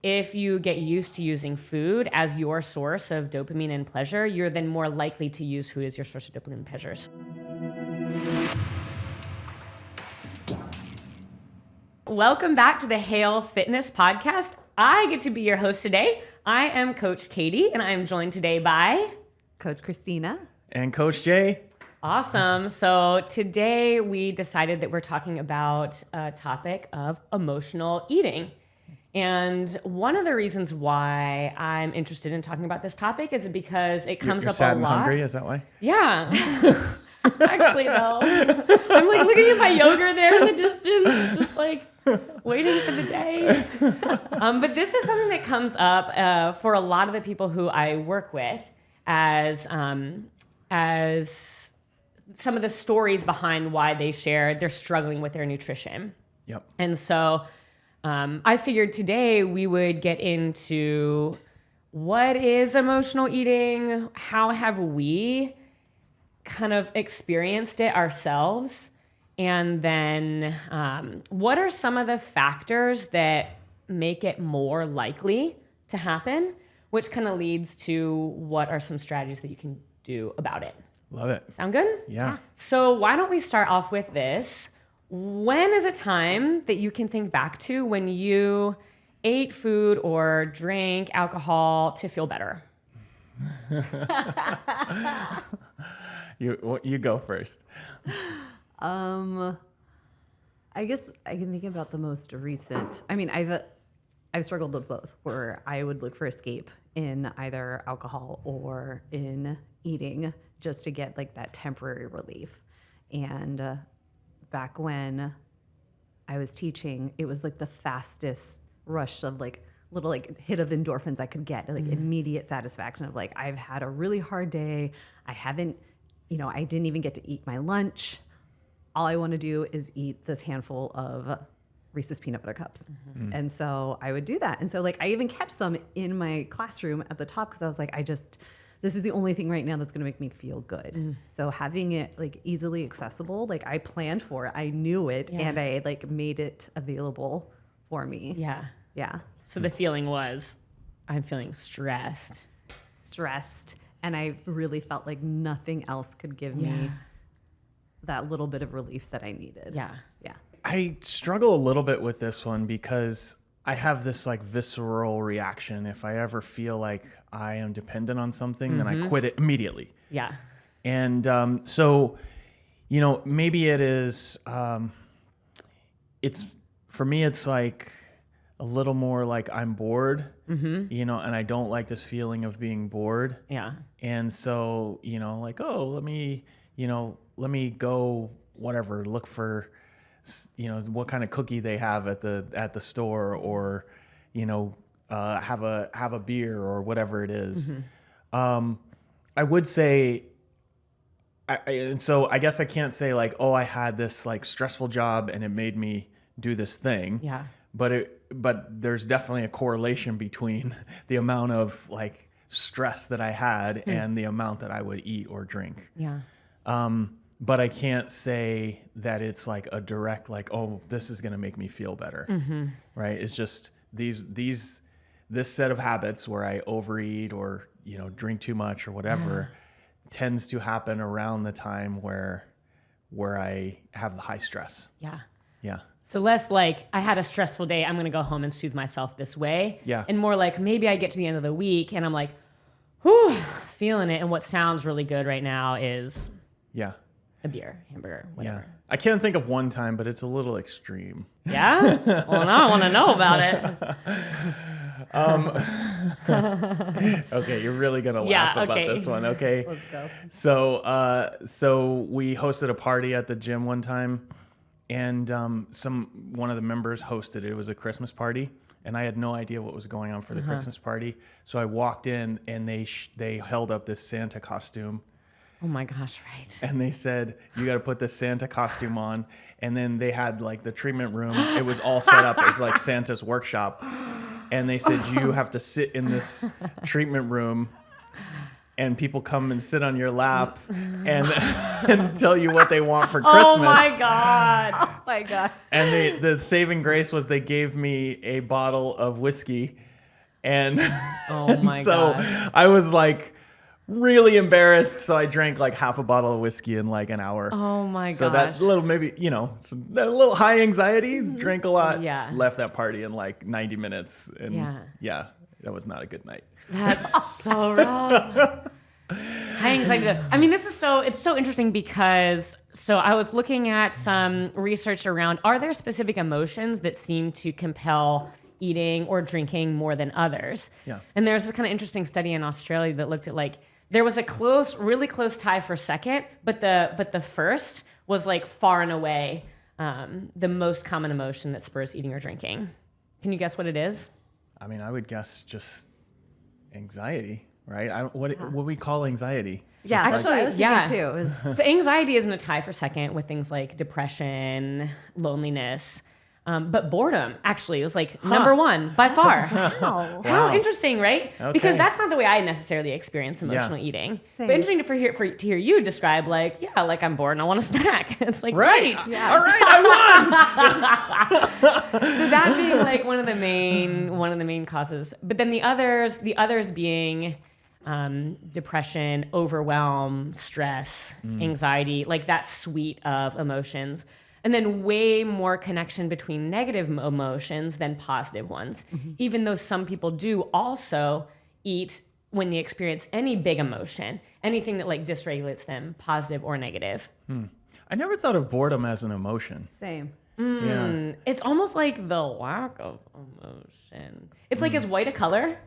If you get used to using food as your source of dopamine and pleasure, you're then more likely to use food as your source of dopamine and pleasures. Welcome back to the Hale Fitness Podcast. I get to be your host today. I am Coach Katie, and I am joined today by Coach Christina and Coach Jay. Awesome. So today we decided that we're talking about a topic of emotional eating. And one of the reasons why I'm interested in talking about this topic is because it comes You're up sad a and lot. Hungry, is that why? Yeah. Actually, though, I'm like looking at my yogurt there in the distance, just like waiting for the day. But this is something that comes up for a lot of the people who I work with as some of the stories behind why they're struggling with their nutrition. Yep. And so I figured today we would get into what is emotional eating, how have we kind of experienced it ourselves, and then what are some of the factors that make it more likely to happen, which kind of leads to what are some strategies that you can do about it. Love it. Sound good? Yeah. So why don't we start off with this? When is a time that you can think back to when you ate food or drank alcohol to feel better? You go first. I guess I can think about the most recent. I mean, I've struggled with both, where I would look for escape in either alcohol or in eating just to get like that temporary relief. And back when I was teaching, it was like the fastest rush of like little like hit of endorphins I could get, like immediate satisfaction of like, I've had a really hard day. I didn't even get to eat my lunch. All I want to do is eat this handful of Reese's peanut butter cups. Mm-hmm. And so I would do that. And so like, I even kept some in my classroom at the top because I was like, this is the only thing right now that's going to make me feel good. Mm. So having it like easily accessible, like I planned for it, I knew it, and I like made it available for me. Yeah. Yeah. So the feeling was, I'm feeling stressed. And I really felt like nothing else could give me that little bit of relief that I needed. Yeah. Yeah. I struggle a little bit with this one because I have this like visceral reaction. If I ever feel like I am dependent on something, then I quit it immediately. Yeah. And so, maybe it is, for me, it's like a little more like I'm bored, and I don't like this feeling of being bored. Yeah. And so, like, let me go, whatever, look for, what kind of cookie they have at the store, or, have a beer or whatever it is. I would say, and so I guess I can't say like, I had this like stressful job and it made me do this thing. Yeah. But there's definitely a correlation between the amount of like stress that I had and the amount that I would eat or drink. Yeah. But I can't say that it's like a direct like, this is going to make me feel better. Right? It's just this set of habits where I overeat or, drink too much or whatever tends to happen around the time where I have the high stress. Yeah. Yeah. So less like, I had a stressful day, I'm going to go home and soothe myself this way. Yeah. And more like, maybe I get to the end of the week and I'm like, whew, feeling it. And what sounds really good right now is a beer, hamburger, whatever. Yeah. I can't think of one time, but it's a little extreme. Yeah? Well, now I want to know about it. Okay, you're really going to laugh about this one. Okay. Let's go. So we hosted a party at the gym one time, and one of the members hosted it. It was a Christmas party, and I had no idea what was going on for the Christmas party. So I walked in, and they held up this Santa costume. Oh my gosh, right. And they said, you got to put this Santa costume on. And then they had like the treatment room. It was all set up as like Santa's workshop. And they said, you have to sit in this treatment room and people come and sit on your lap and tell you what they want for Christmas. Oh my God. Oh my God. And the saving grace was they gave me a bottle of whiskey And Oh my so gosh. I was like really embarrassed. So I drank like half a bottle of whiskey in like an hour. Oh my So gosh. that little, maybe, that little high anxiety, drank a lot, Yeah. left that party in like 90 minutes. And Yeah. that was not a good night. That's so rough. High anxiety. I mean, it's so interesting because I was looking at some research around, are there specific emotions that seem to compel eating or drinking more than others? Yeah. And there's this kind of interesting study in Australia that looked at like, there was a really close tie for second, but the first was like far and away the most common emotion that spurs eating or drinking. Can you guess what it is? I mean, I would guess just anxiety, right? What we call anxiety. Yeah, that's what I was thinking yeah. too. So anxiety isn't a tie for second with things like depression, loneliness, but boredom actually was like number one by far. Wow. How interesting, right? Okay. Because that's not the way I necessarily experience emotional eating. Same. But interesting to hear you describe like, like I'm bored and I want a snack. It's like, Right. great. Yeah. All right, I won. So that being like one of the main causes. But then the others being depression, overwhelm, stress, anxiety, like that suite of emotions. And then way more connection between negative emotions than positive ones. Even though some people do also eat when they experience any big emotion, anything that like dysregulates them, positive or negative. I never thought of boredom as an emotion. Same. Yeah. It's almost like the lack of emotion. It's like, is white a color?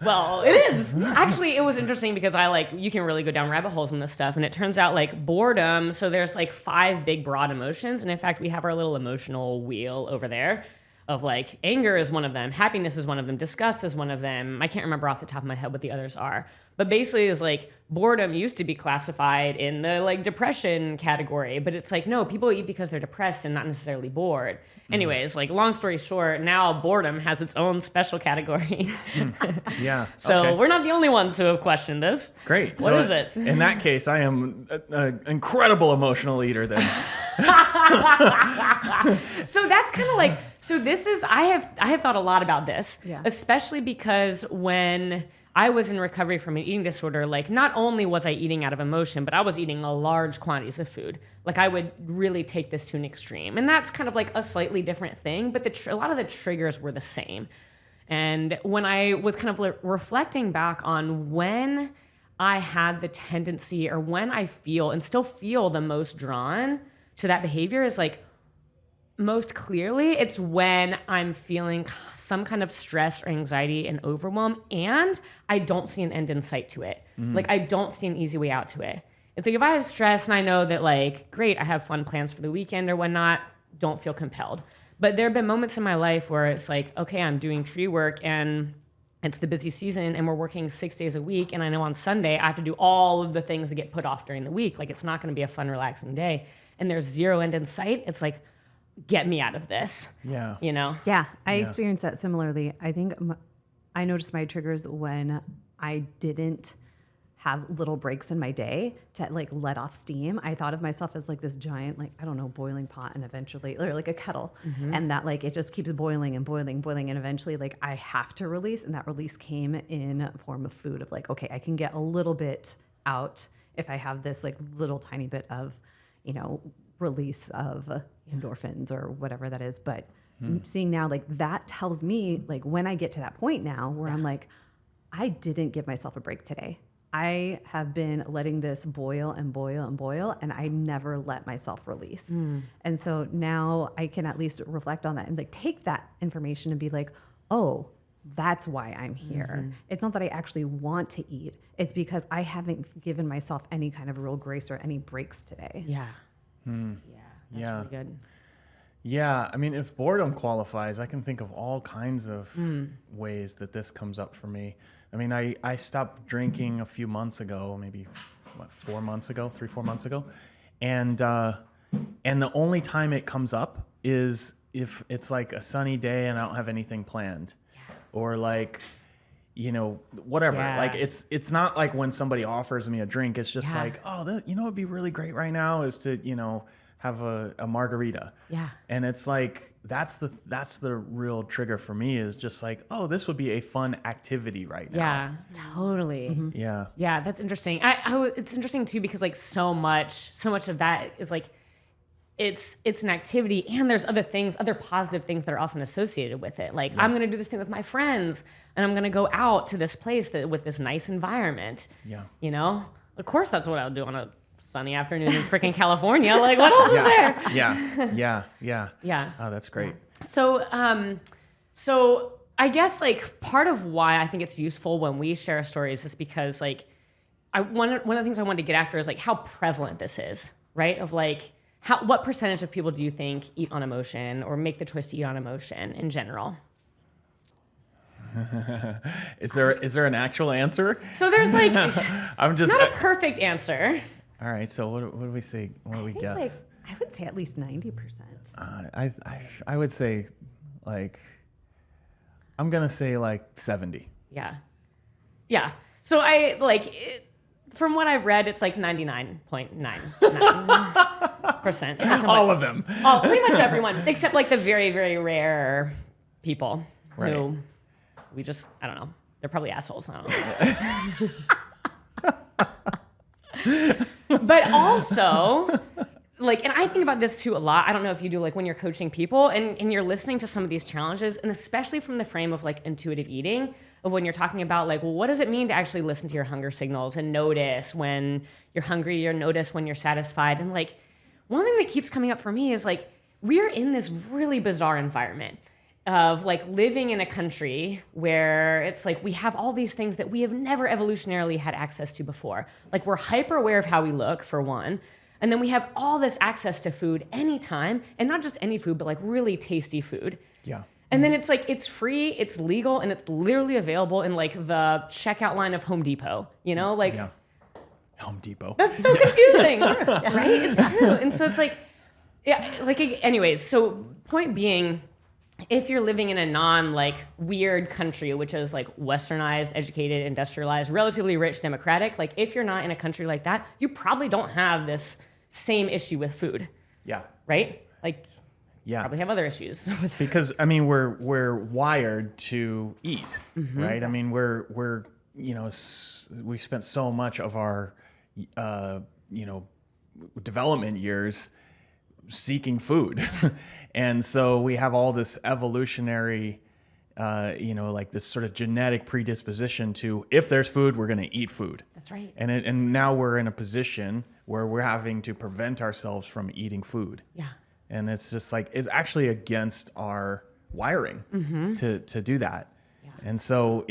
Well, it is. Actually, it was interesting because you can really go down rabbit holes in this stuff. And it turns out like boredom, so there's like 5 big broad emotions. And in fact, we have our little emotional wheel over there of like anger is one of them, happiness is one of them, disgust is one of them. I can't remember off the top of my head what the others are. But basically is like boredom used to be classified in the like depression category, but it's like, no, people eat because they're depressed and not necessarily bored. Anyways, like long story short, now boredom has its own special category. Yeah. So okay. we're not the only ones who have questioned this. Great. What is it? In that case, I am an incredible emotional eater then. So that's kind of like, so this is, I have thought a lot about this, Yeah. especially because when I was in recovery from an eating disorder, like not only was I eating out of emotion, but I was eating large quantities of food. Like I would really take this to an extreme. And that's kind of like a slightly different thing, but a lot of the triggers were the same. And when I was kind of reflecting back on when I had the tendency or when I feel and still feel the most drawn to that behavior is like, most clearly, it's when I'm feeling some kind of stress or anxiety and overwhelm, and I don't see an end in sight to it. Like, I don't see an easy way out to it. It's like if I have stress and I know that, like, great, I have fun plans for the weekend or whatnot, don't feel compelled. But there have been moments in my life where it's like, okay, I'm doing tree work and it's the busy season and we're working 6 days a week, and I know on Sunday I have to do all of the things that get put off during the week. Like, it's not going to be a fun, relaxing day. And there's zero end in sight. It's like, get me out of this. Yeah. You know? Yeah, I Yeah. experienced that similarly. I think I noticed my triggers when I didn't have little breaks in my day to like let off steam. I thought of myself as like this giant, like, I don't know, boiling pot, and eventually, or like a kettle, and that like it just keeps boiling and boiling, boiling, and eventually like I have to release, and that release came in form of food of like, okay, I can get a little bit out if I have this like little tiny bit of, release of endorphins or whatever that is. But seeing now, like that tells me like when I get to that point now where I'm like, I didn't give myself a break today. I have been letting this boil and boil and boil, and I never let myself release. And so now I can at least reflect on that and like take that information and be like, oh, that's why I'm here. It's not that I actually want to eat. It's because I haven't given myself any kind of real grace or any breaks today. Yeah. Yeah. That's Yeah. really good. Yeah, I mean, if boredom qualifies, I can think of all kinds of ways that this comes up for me. I mean, I stopped drinking a few months ago, maybe 4 months ago, 3-4 months ago, and the only time it comes up is if it's like a sunny day and I don't have anything planned, or like, whatever. Yeah. Like it's not like when somebody offers me a drink. It's just Yeah. like, oh, it'd be really great right now is to have a margarita. Yeah. And it's like, that's the real trigger for me, is just like, oh, this would be a fun activity right now. Yeah, totally. Yeah. Yeah, that's interesting. It's interesting too, because like so much of that is like, it's an activity, and there's other positive things that are often associated with it. Like, I'm going to do this thing with my friends, and I'm going to go out to this place with this nice environment. Yeah. You know, of course, that's what I would do on a sunny afternoon in freaking California. Like, what else is there? Yeah. Oh, that's great. So, so I guess like part of why I think it's useful when we share stories is because like, one of the things I wanted to get after is like how prevalent this is, right? Of like, what percentage of people do you think eat on emotion or make the choice to eat on emotion in general? Is there an actual answer? So there's like, I'm just not a perfect answer. All right. So what do we say? What do we guess? Like, I would say at least 90%. I would say like, I'm gonna say like 70. Yeah. So from what I've read, it's like 99.99%. All of them. Pretty much everyone, except like the very, very rare people who we just, I don't know. They're probably assholes. I don't know. But also, like, and I think about this too a lot. I don't know if you do, like when you're coaching people and you're listening to some of these challenges, and especially from the frame of like intuitive eating, of when you're talking about like, well, what does it mean to actually listen to your hunger signals and notice when you're hungry, or notice when you're satisfied. And like, one thing that keeps coming up for me is like, we're in this really bizarre environment of like living in a country where it's like we have all these things that we have never evolutionarily had access to before. Like, we're hyper aware of how we look, for one. And then we have all this access to food anytime, and not just any food, but like really tasty food. Yeah. And then it's like, it's free, it's legal, and it's literally available in like the checkout line of Home Depot, you know? Like, Yeah. Home Depot. that's so confusing, right? It's true. And so it's like, yeah, like, anyways, so point being, if you're living in a like weird country, which is like westernized, educated, industrialized, relatively rich, democratic, like if you're not in a country like that, you probably don't have this same issue with food. Yeah. Right? Like, Yeah. probably have other issues. Because I mean, we're wired to eat, right? I mean, we're we spent so much of our development years seeking food. And so we have all this evolutionary, like this sort of genetic predisposition to, if there's food, we're going to eat food. That's right. And now we're in a position where we're having to prevent ourselves from eating food. Yeah. And it's just like, it's actually against our wiring to do that. Yeah. And so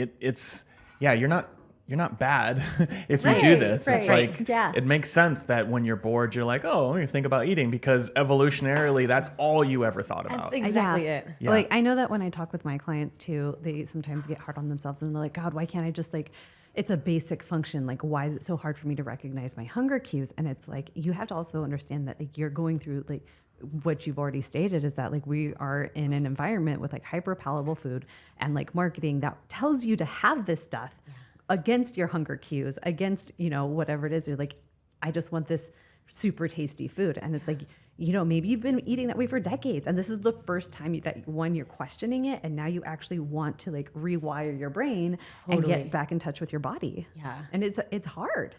you're not bad if you do this. Right. It's like, Yeah. it makes sense that when you're bored, you're like, oh, let me think about eating, because evolutionarily, that's all you ever thought about. That's exactly it. Yeah. Like, I know that when I talk with my clients too, they sometimes get hard on themselves and they're like, God, why can't I just like, it's a basic function. Like, why is it so hard for me to recognize my hunger cues? And it's like, you have to also understand that like you're going through like what you've already stated is that like we are in an environment with like hyper palatable food and like marketing that tells you to have this stuff against your hunger cues, against, whatever it is. You're like, I just want this super tasty food. And it's like, maybe you've been eating that way for decades. And this is the first time that you're questioning it. And now you actually want to like rewire your brain and get back in touch with your body. Yeah. And it's hard.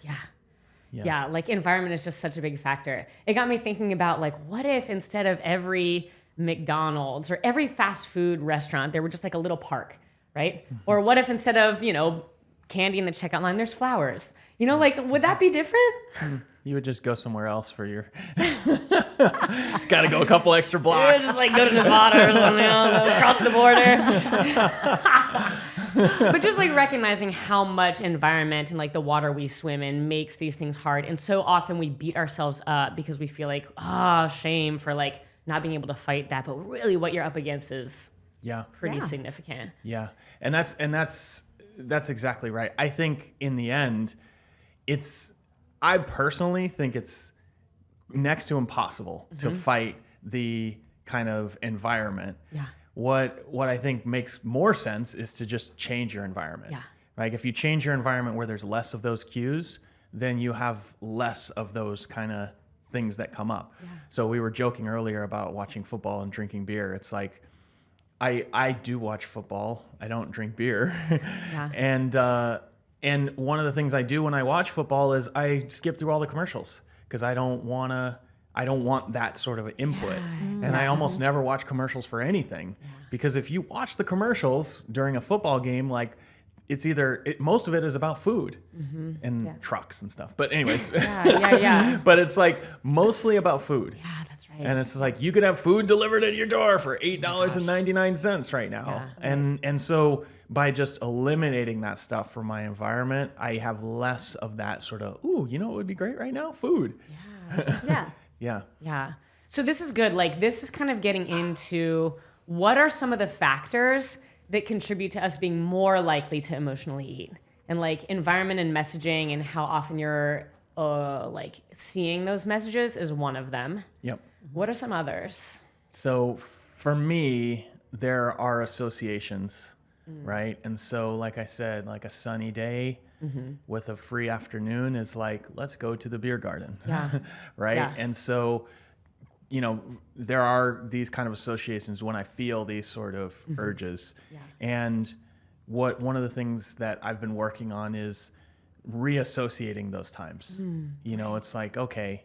Yeah, like environment is just such a big factor. It got me thinking about like, what if instead of every McDonald's or every fast food restaurant, there were just like a little park, right? Or what if instead of, candy in the checkout line, there's flowers? Like, would that be different? You would just go somewhere else for your... Got to go a couple extra blocks. You would just like go to Nevada or something, across the border. But just like recognizing how much environment and like the water we swim in makes these things hard. And so often we beat ourselves up because we feel like, shame for like not being able to fight that. But really what you're up against is pretty significant. Yeah. And that's exactly right. I think in the end, I personally think it's next to impossible to fight the kind of environment. Yeah. What I think makes more sense is to just change your environment. Yeah. Like, if you change your environment where there's less of those cues, then you have less of those kind of things that come up. So we were joking earlier about watching football and drinking beer. It's like, I do watch football. I don't drink beer. And one of the things I do when I watch football is I skip through all the commercials because I don't want that sort of input. And I almost never watch commercials for anything because if you watch the commercials during a football game, like it's most of it is about food and trucks and stuff. But anyways, but it's like mostly about food. Yeah, that's right. And it's like you could have food delivered at your door for $8.99 right now. And so by just eliminating that stuff from my environment, I have less of that sort of, ooh, you know what would be great right now? Food. Yeah. So this is good. Like this is kind of getting into what are some of the factors that contribute to us being more likely to emotionally eat, and like environment and messaging and how often you're like seeing those messages is one of them. Yep. What are some others? So for me, there are associations, right? And so like I said, like a sunny day with a free afternoon is like, let's go to the beer garden, right? Yeah. And so, you know, there are these kind of associations when I feel these sort of urges. And one of the things that I've been working on is reassociating those times. You know, it's like, okay,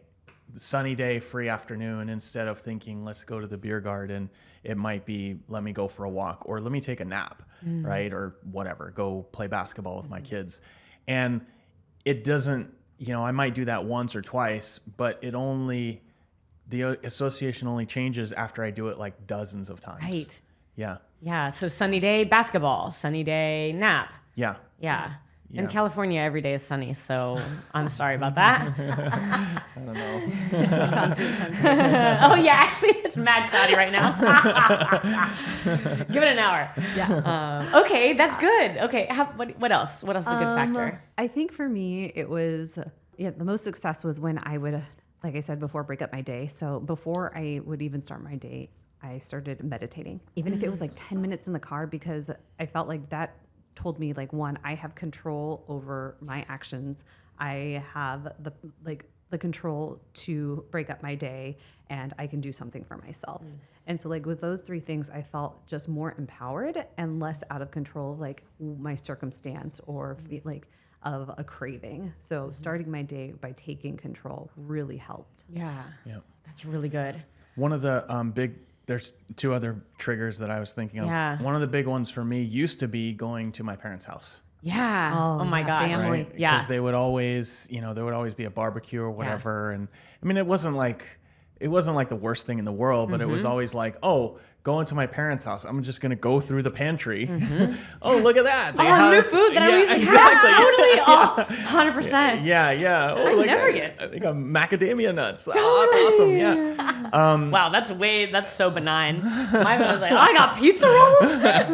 sunny day, free afternoon, instead of thinking, let's go to the beer garden, it might be, let me go for a walk or let me take a nap, right? Or whatever, go play basketball with my kids. And it doesn't, you know, I might do that once or twice, but the association only changes after I do it like dozens of times. Right. Yeah. Yeah. So sunny day, basketball, sunny day, nap. Yeah. Yeah. In California, every day is sunny, so I'm sorry about that. I don't know. Oh, yeah, actually, it's mad cloudy right now. Give it an hour. Yeah. Okay, that's good. Okay, what else? What else is a good factor? I think for me, it was, the most success was when I would, like I said before, break up my day. So before I would even start my day, I started meditating, even if it was like 10 minutes in the car, because I felt like that told me, like, one, I have control over my actions. I have the control to break up my day, and I can do something for myself. And so, like, with those three things, I felt just more empowered and less out of control of like my circumstance or like of a craving. So starting my day by taking control really helped. Yeah. Yeah. That's really good. One of the there's two other triggers that I was thinking of. Yeah. One of the big ones for me used to be going to my parents' house. Yeah. Oh my gosh. Family. Right? Yeah. Because they would always, there would always be a barbecue or whatever. And I mean, it wasn't like the worst thing in the world, but it was always like, oh, going to my parents' house, I'm just going to go through the pantry. Oh, look at that. They have new food that I don't even have. Totally. Oh, 100%. Yeah. Oh, I never get. I think I'm macadamia nuts. Totally. Oh, that's awesome. Yeah. Wow, that's so benign. My mom was like, I got pizza rolls. I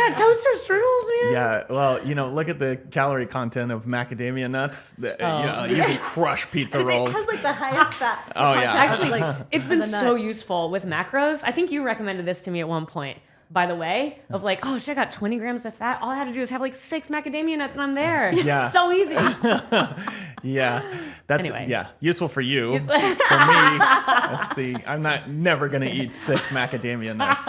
got toaster strudels, man. Yeah, well, look at the calorie content of macadamia nuts. You can crush pizza rolls. It has like the highest fat. Oh, yeah. Actually, like, it's been the so nuts. useful with macros. I think you recommended this to me at one point, by the way, of like, oh, shit, I got 20 grams of fat. All I have to do is have like 6 macadamia nuts and I'm there. Yeah. So easy. Yeah, that's Anyway. useful for you. Useful. For me, I'm never gonna eat 6 macadamia nuts.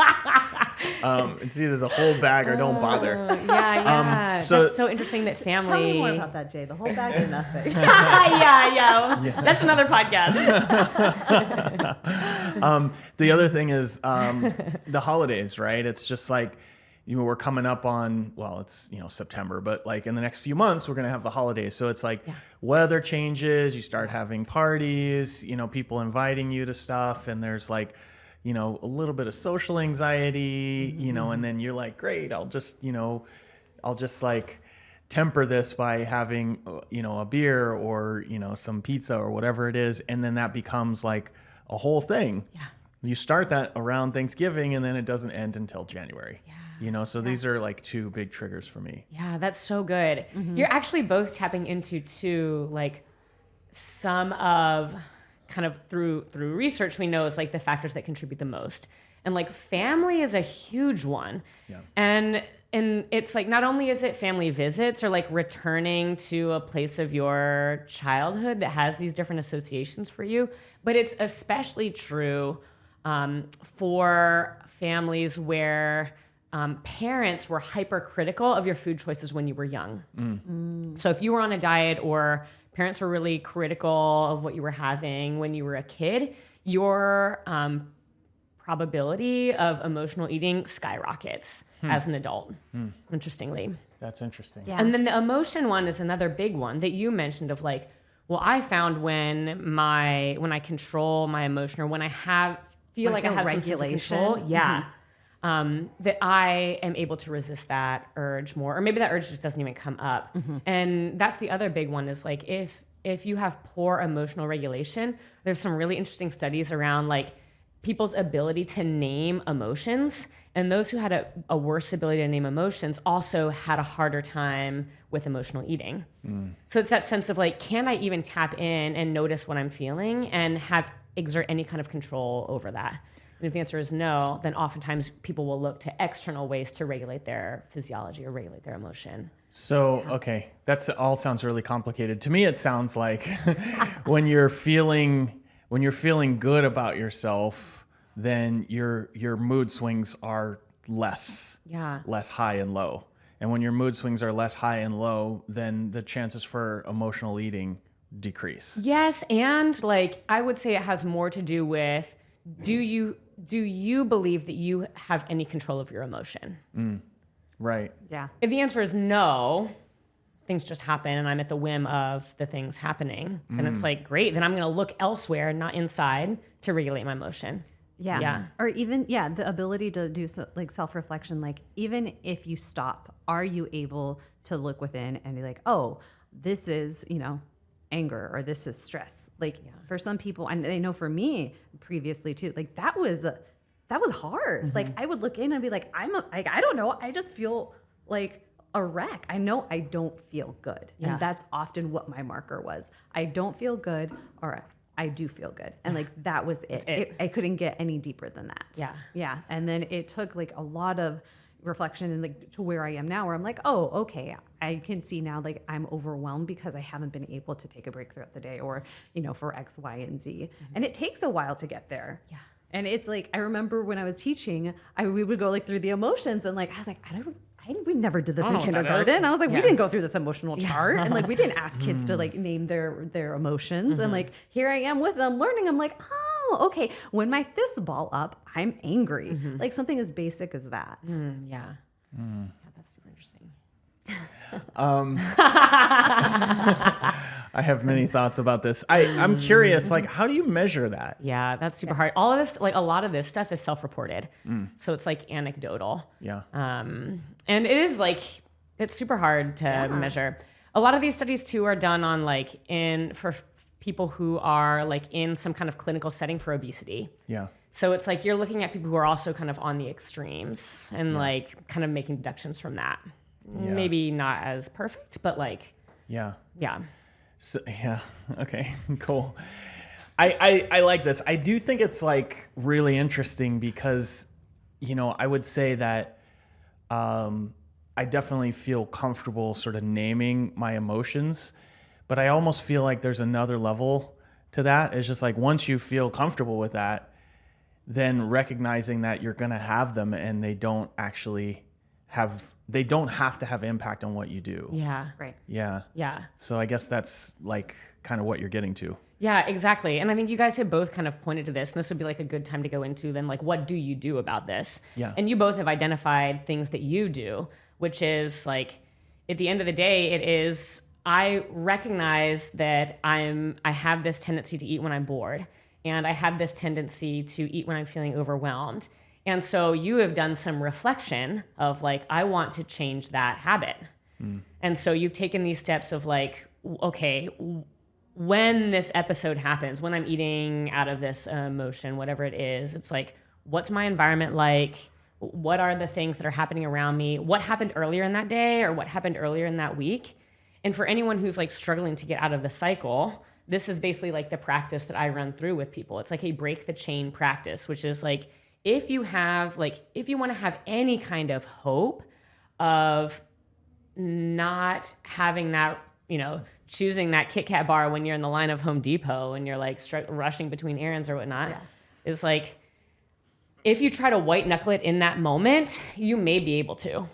It's either the whole bag or don't bother. Yeah. That's so interesting that family. Tell me more about that, Jay. The whole bag or nothing. yeah. That's another podcast. The other thing is the holidays, right? It's just like, we're coming up on, it's, September, but like in the next few months, we're going to have the holidays. So it's like weather changes, you start having parties, people inviting you to stuff. And there's like, a little bit of social anxiety, and then you're like, great, I'll just like temper this by having, a beer or, some pizza or whatever it is. And then that becomes like a whole thing. Yeah. You start that around Thanksgiving and then it doesn't end until January. So these are like two big triggers for me. Yeah, that's so good. You're actually both tapping into too, like some of kind of through research we know is like the factors that contribute the most. And like family is a huge one. Yeah. And it's like, not only is it family visits or like returning to a place of your childhood that has these different associations for you, but it's especially true for families where parents were hypercritical of your food choices when you were young. So if you were on a diet or parents were really critical of what you were having when you were a kid, your probability of emotional eating skyrockets as an adult, interestingly. That's interesting. Yeah. And then the emotion one is another big one that you mentioned of like, well, I found when I control my emotion or when I feel like I have some sense of control, that I am able to resist that urge more, or maybe that urge just doesn't even come up. And that's the other big one is like, if you have poor emotional regulation, there's some really interesting studies around like people's ability to name emotions. And those who had a worse ability to name emotions also had a harder time with emotional eating. So it's that sense of like, can I even tap in and notice what I'm feeling and exert any kind of control over that? And if the answer is no, then oftentimes people will look to external ways to regulate their physiology or regulate their emotion. So, okay, that's all sounds really complicated. To me, it sounds like when you're feeling good about yourself, then your mood swings are less high and low. And when your mood swings are less high and low, then the chances for emotional eating decrease. Yes, and like I would say it has more to do with do you believe that you have any control of your emotion? Right. Yeah. If the answer is no, things just happen and I'm at the whim of the things happening, then it's like, great, then I'm going to look elsewhere, not inside, to regulate my emotion. Yeah. Or even, the ability to do like self-reflection, like even if you stop, are you able to look within and be like, oh, this is, anger or this is stress. Like for some people, and I know for me previously too, like that was hard. Like I would look in and be like, I don't know. I just feel like a wreck. I know I don't feel good. Yeah. And that's often what my marker was. I don't feel good or I do feel good. And like, that was it. I couldn't get any deeper than that. Yeah. Yeah. And then it took like a lot of reflection and like to where I am now, where I'm like, oh, okay. I can see now, like I'm overwhelmed because I haven't been able to take a break throughout the day or, for X, Y, and Z. And it takes a while to get there. Yeah. And it's like, I remember when I was teaching, we would go like through the emotions and like, I was like, we never did this in kindergarten. I was like, we didn't go through this emotional chart. And like, we didn't ask kids to like name their emotions. And like, here I am with them learning. I'm like, oh, okay. When my fists ball up, I'm angry. Like something as basic as that. Yeah, that's super interesting. I have many thoughts about this. I'm curious, like, how do you measure that? Yeah, that's super hard. All of this, like a lot of this stuff is self-reported. So it's like anecdotal. Yeah. And it is like, it's super hard to measure. A lot of these studies too are done on for people who are like in some kind of clinical setting for obesity. Yeah. So it's like, you're looking at people who are also kind of on the extremes and like kind of making deductions from that. Yeah. Maybe not as perfect, but like, Yeah. yeah. So, yeah. Okay. Cool. I like this. I do think it's like really interesting because, I would say that I definitely feel comfortable sort of naming my emotions, but I almost feel like there's another level to that. It's just like once you feel comfortable with that, then recognizing that you're going to have them and they don't have to have impact on what you do. Yeah. Right. Yeah. Yeah. So I guess that's like kind of what you're getting to. Yeah, exactly. And I think you guys have both kind of pointed to this, and this would be like a good time to go into then like, what do you do about this? Yeah. And you both have identified things that you do, which is like, at the end of the day, it is, I recognize that I have this tendency to eat when I'm bored, and I have this tendency to eat when I'm feeling overwhelmed. And so you have done some reflection of like, I want to change that habit. And so you've taken these steps of like, okay, when this episode happens, when I'm eating out of this emotion, whatever it is, it's like, what's my environment like? What are the things that are happening around me? What happened earlier in that day or what happened earlier in that week? And for anyone who's like struggling to get out of the cycle, this is basically like the practice that I run through with people. It's like a break the chain practice, which is like, if you want to have any kind of hope of not having that, choosing that Kit Kat bar when you're in the line of Home Depot and you're like rushing between errands or whatnot, is like, if you try to white knuckle it in that moment, you may be able to,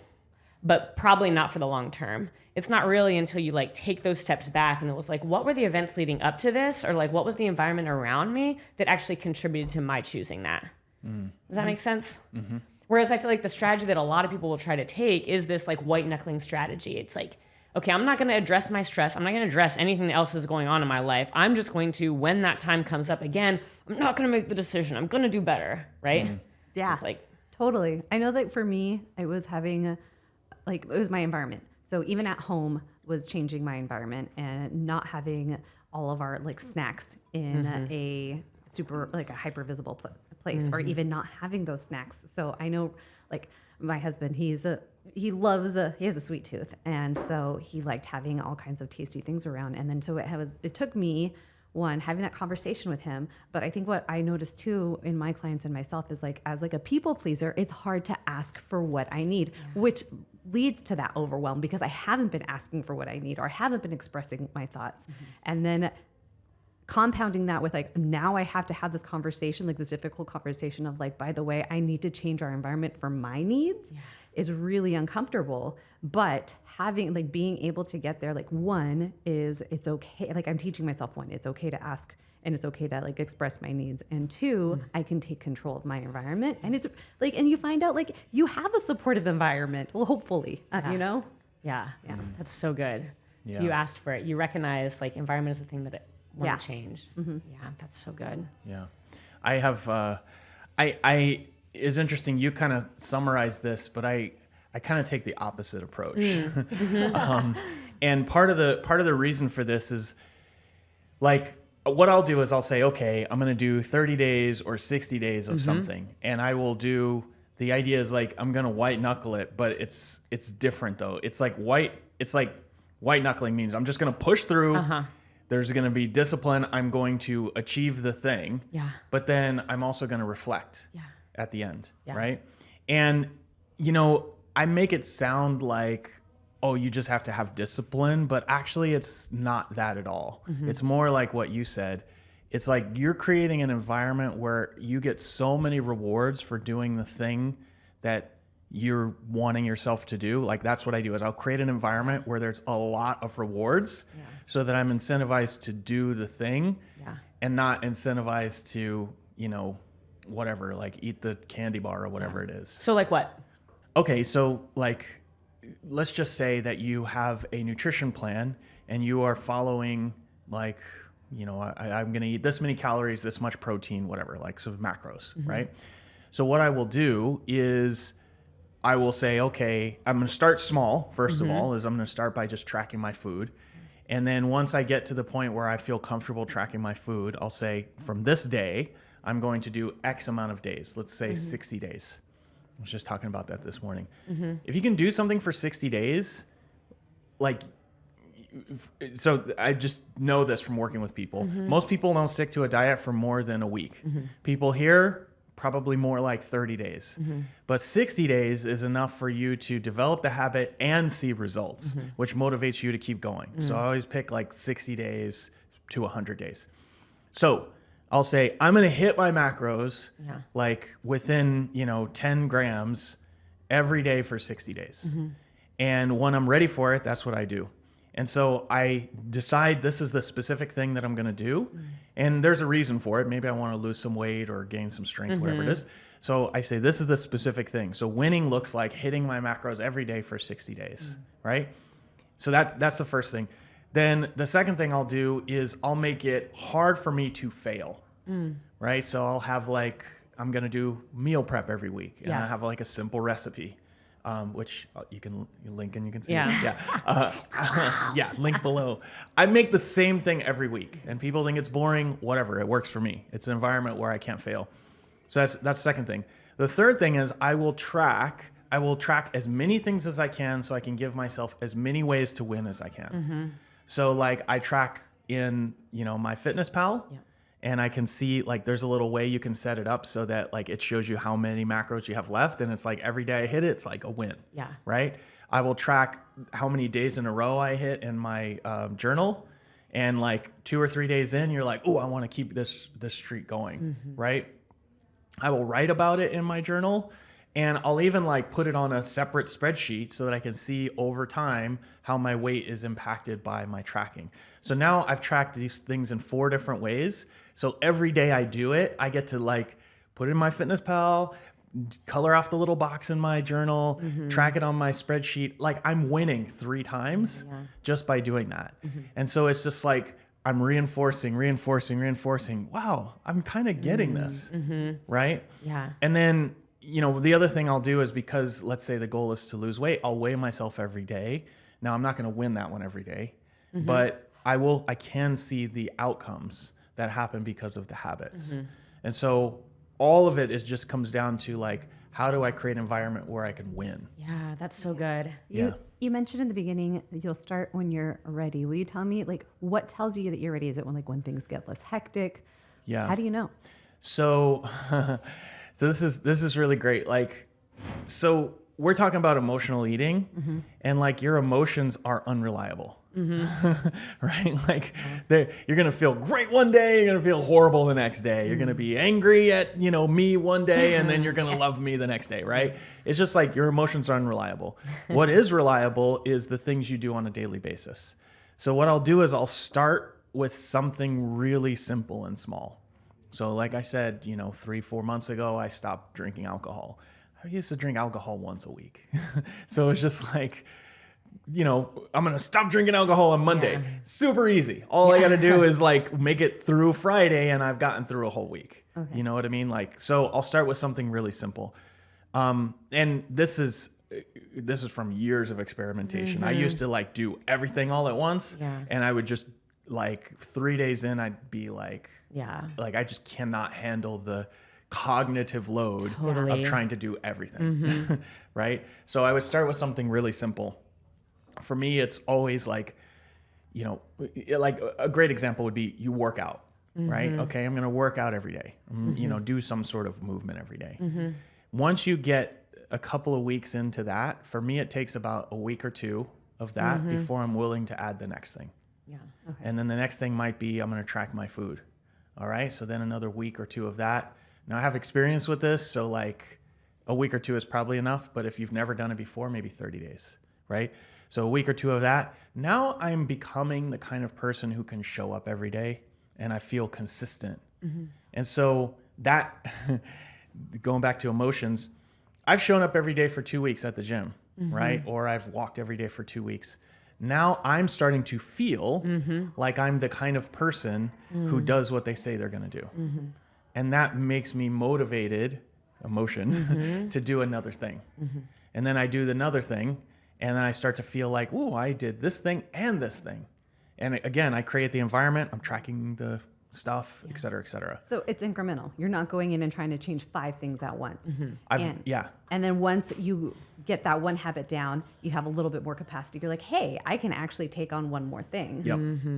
but probably not for the long term. It's not really until you like take those steps back and it was like, what were the events leading up to this? Or like, what was the environment around me that actually contributed to my choosing that? Does that make sense? Mm-hmm. Whereas I feel like the strategy that a lot of people will try to take is this like white knuckling strategy. It's like, okay, I'm not going to address my stress. I'm not going to address anything else that's going on in my life. I'm just going to, when that time comes up again, I'm not going to make the decision. I'm going to do better, right? Yeah, it's like totally. I know that for me, it was it was my environment. So even at home was changing my environment and not having all of our like snacks in a super like a hyper visible place, or even not having those snacks. So I know like my husband, he has a sweet tooth, and so he liked having all kinds of tasty things around. And then so it took me having that conversation with him. But I think what I noticed too in my clients and myself is like, as like a people pleaser, it's hard to ask for what I need, which leads to that overwhelm because I haven't been asking for what I need, or I haven't been expressing my thoughts. And then compounding that with like, now I have to have this conversation, like this difficult conversation of like, by the way, I need to change our environment for my needs is really uncomfortable. But having like being able to get there, like one is it's okay. Like I'm teaching myself, one, it's okay to ask and it's okay to like express my needs. And two, I can take control of my environment. And it's like, and you find out like you have a supportive environment. Well, hopefully, Yeah. That's so good. So you asked for it. You recognize like environment is the thing that it want to change. Yeah, that's so good. Yeah. I have, it's interesting. You kind of summarized this, but I kind of take the opposite approach. And part of the reason for this is like, what I'll do is I'll say, okay, I'm going to do 30 days or 60 days of something. And I will do, the idea is like, I'm going to white knuckle it, but it's different though. It's like white knuckling means I'm just going to push through. There's going to be discipline. I'm going to achieve the thing. Yeah. But then I'm also going to reflect at the end. Yeah. Right. And, I make it sound like, oh, you just have to have discipline, but actually it's not that at all. It's more like what you said. It's like you're creating an environment where you get so many rewards for doing the thing that you're wanting yourself to do. Like that's what I do is I'll create an environment where there's a lot of rewards so that I'm incentivized to do the thing and not incentivized to, whatever, like eat the candy bar or whatever it is. So like what? Okay, so like, let's just say that you have a nutrition plan and you are following like, I'm going to eat this many calories, this much protein, whatever, like so macros, right? So what I will do is I will say, okay, I'm going to start small. First of all, is I'm going to start by just tracking my food. And then once I get to the point where I feel comfortable tracking my food, I'll say from this day, I'm going to do X amount of days. Let's say 60 days. I was just talking about that this morning. If you can do something for 60 days, like, so I just know this from working with people. Most people don't stick to a diet for more than a week. People here, probably more like 30 days. But 60 days is enough for you to develop the habit and see results, which motivates you to keep going. So I always pick like 60 days to 100 days. So I'll say, I'm going to hit my macros like within, 10 grams every day for 60 days. And when I'm ready for it, that's what I do. And so I decide this is the specific thing that I'm going to do. And there's a reason for it. Maybe I want to lose some weight or gain some strength, whatever it is. So I say, this is the specific thing. So winning looks like hitting my macros every day for 60 days, right? So that's the first thing. Then the second thing I'll do is I'll make it hard for me to fail, right? So I'll have like, I'm going to do meal prep every week. And I have like a simple recipe, which you link and you can see. Link below. I make the same thing every week and people think it's boring, whatever, it works for me. It's an environment where I can't fail. So that's the second thing. The third thing is I will track as many things as I can so I can give myself as many ways to win as I can. So like I track in, MyFitnessPal and I can see like there's a little way you can set it up so that like it shows you how many macros you have left, and it's like every day I hit it, it's like a win. Yeah. Right. I will track how many days in a row I hit in my journal, and like 2 or 3 days in, you're like, oh, I want to keep this streak going. Right. I will write about it in my journal, and I'll even like put it on a separate spreadsheet so that I can see over time how my weight is impacted by my tracking. So now I've tracked these things in 4 different ways. So every day I do it, I get to like put it in my MyFitnessPal, color off the little box in my journal, track it on my spreadsheet. Like I'm winning 3 times just by doing that. And so it's just like, I'm reinforcing. Wow, I'm kind of getting this, right? Yeah. And then, you know, the other thing I'll do is, because let's say the goal is to lose weight, I'll weigh myself every day. Now I'm not going to win that one every day, but I can see the outcomes that happen because of the habits. And so all of it just comes down to like, how do I create an environment where I can win? Yeah, that's so good. You mentioned in the beginning that you'll start when you're ready. Will you tell me like what tells you that you're ready? Is it when things get less hectic? Yeah. How do you know? So, so this is really great. Like, so we're talking about emotional eating, and like your emotions are unreliable, right? Like you're going to feel great one day. You're going to feel horrible the next day. You're going to be angry at, you know, me one day, and then you're going to love me the next day, right? It's just like your emotions are unreliable. What is reliable is the things you do on a daily basis. So what I'll do is I'll start with something really simple and small. So like I said, you know, 3-4 months ago, I stopped drinking alcohol. I used to drink alcohol once a week. So it's just like, you know, I'm going to stop drinking alcohol on Monday. Yeah. Super easy. All I got to do is like make it through Friday, and I've gotten through a whole week. Okay. You know what I mean? Like, so I'll start with something really simple. And this is from years of experimentation. I used to like do everything all at once, and I would just like 3 days in, I'd be like, I just cannot handle the cognitive load of trying to do everything. Right? So I would start with something really simple. For me, it's always like, you know, like a great example would be you work out, right? Okay, I'm going to work out every day, you know, do some sort of movement every day. Once you get a couple of weeks into that, for me, it takes about a week or 2 of that before I'm willing to add the next thing. Okay. And then the next thing might be, I'm going to track my food. All right. So then another week or 2 of that. Now I have experience with this. So like a week or 2 is probably enough, but if you've never done it before, maybe 30 days, right? So a week or 2 of that. Now I'm becoming the kind of person who can show up every day, and I feel consistent. And so that, going back to emotions, I've shown up every day for 2 weeks at the gym, right? Or I've walked every day for 2 weeks. Now I'm starting to feel like I'm the kind of person who does what they say they're going to do. And that makes me motivated, to do another thing. And then I do another thing, and then I start to feel like, oh, I did this thing and this thing. And again, I create the environment, I'm tracking the stuff, et cetera, et cetera. So it's incremental. You're not going in and trying to change 5 things at once. And then once you get that one habit down, you have a little bit more capacity. You're like, hey, I can actually take on one more thing.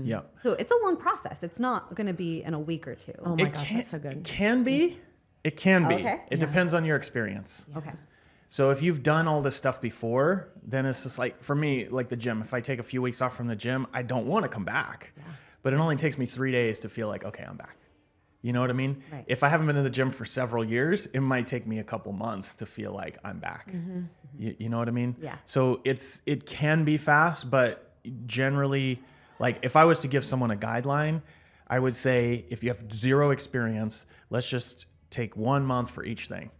Yep. So it's a long process. It's not going to be in a week or 2. Oh my gosh, that's so good. It can be. It can be. Okay. It depends on your experience. Okay. So if you've done all this stuff before, then it's just like, for me, like the gym, if I take a few weeks off from the gym, I don't want to come back. But it only takes me 3 days to feel like, okay, I'm back. You know what I mean? Right. If I haven't been in the gym for several years, it might take me a couple months to feel like I'm back. You know what I mean? Yeah. So it can be fast, but generally, like if I was to give someone a guideline, I would say if you have 0 experience, let's just take 1 month for each thing.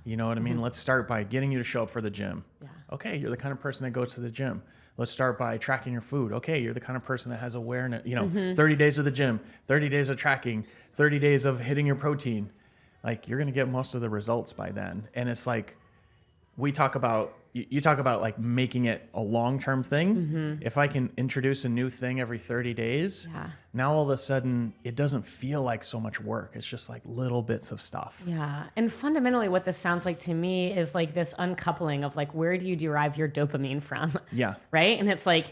You know what I mean? Let's start by getting you to show up for the gym. Okay, you're the kind of person that goes to the gym. Let's start by tracking your food. Okay, you're the kind of person that has awareness, you know, 30 days of the gym, 30 days of tracking, 30 days of hitting your protein. Like you're going to get most of the results by then. And it's like, you talk about like making it a long-term thing. If I can introduce a new thing every 30 days, now all of a sudden it doesn't feel like so much work. It's just like little bits of stuff. Yeah. And fundamentally what this sounds like to me is like this uncoupling of like, where do you derive your dopamine from? Yeah. Right. And it's like,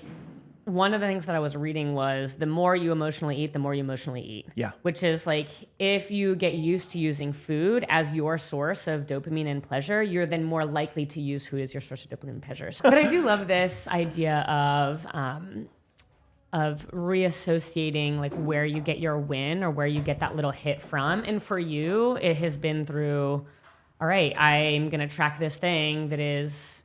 one of the things that I was reading was the more you emotionally eat, the more you emotionally eat. Yeah. Which is like, if you get used to using food as your source of dopamine and pleasure, you're then more likely to use food as your source of dopamine and pleasure. But I do love this idea of reassociating like where you get your win or where you get that little hit from. And for you, it has been through, all right, I'm going to track this thing that is,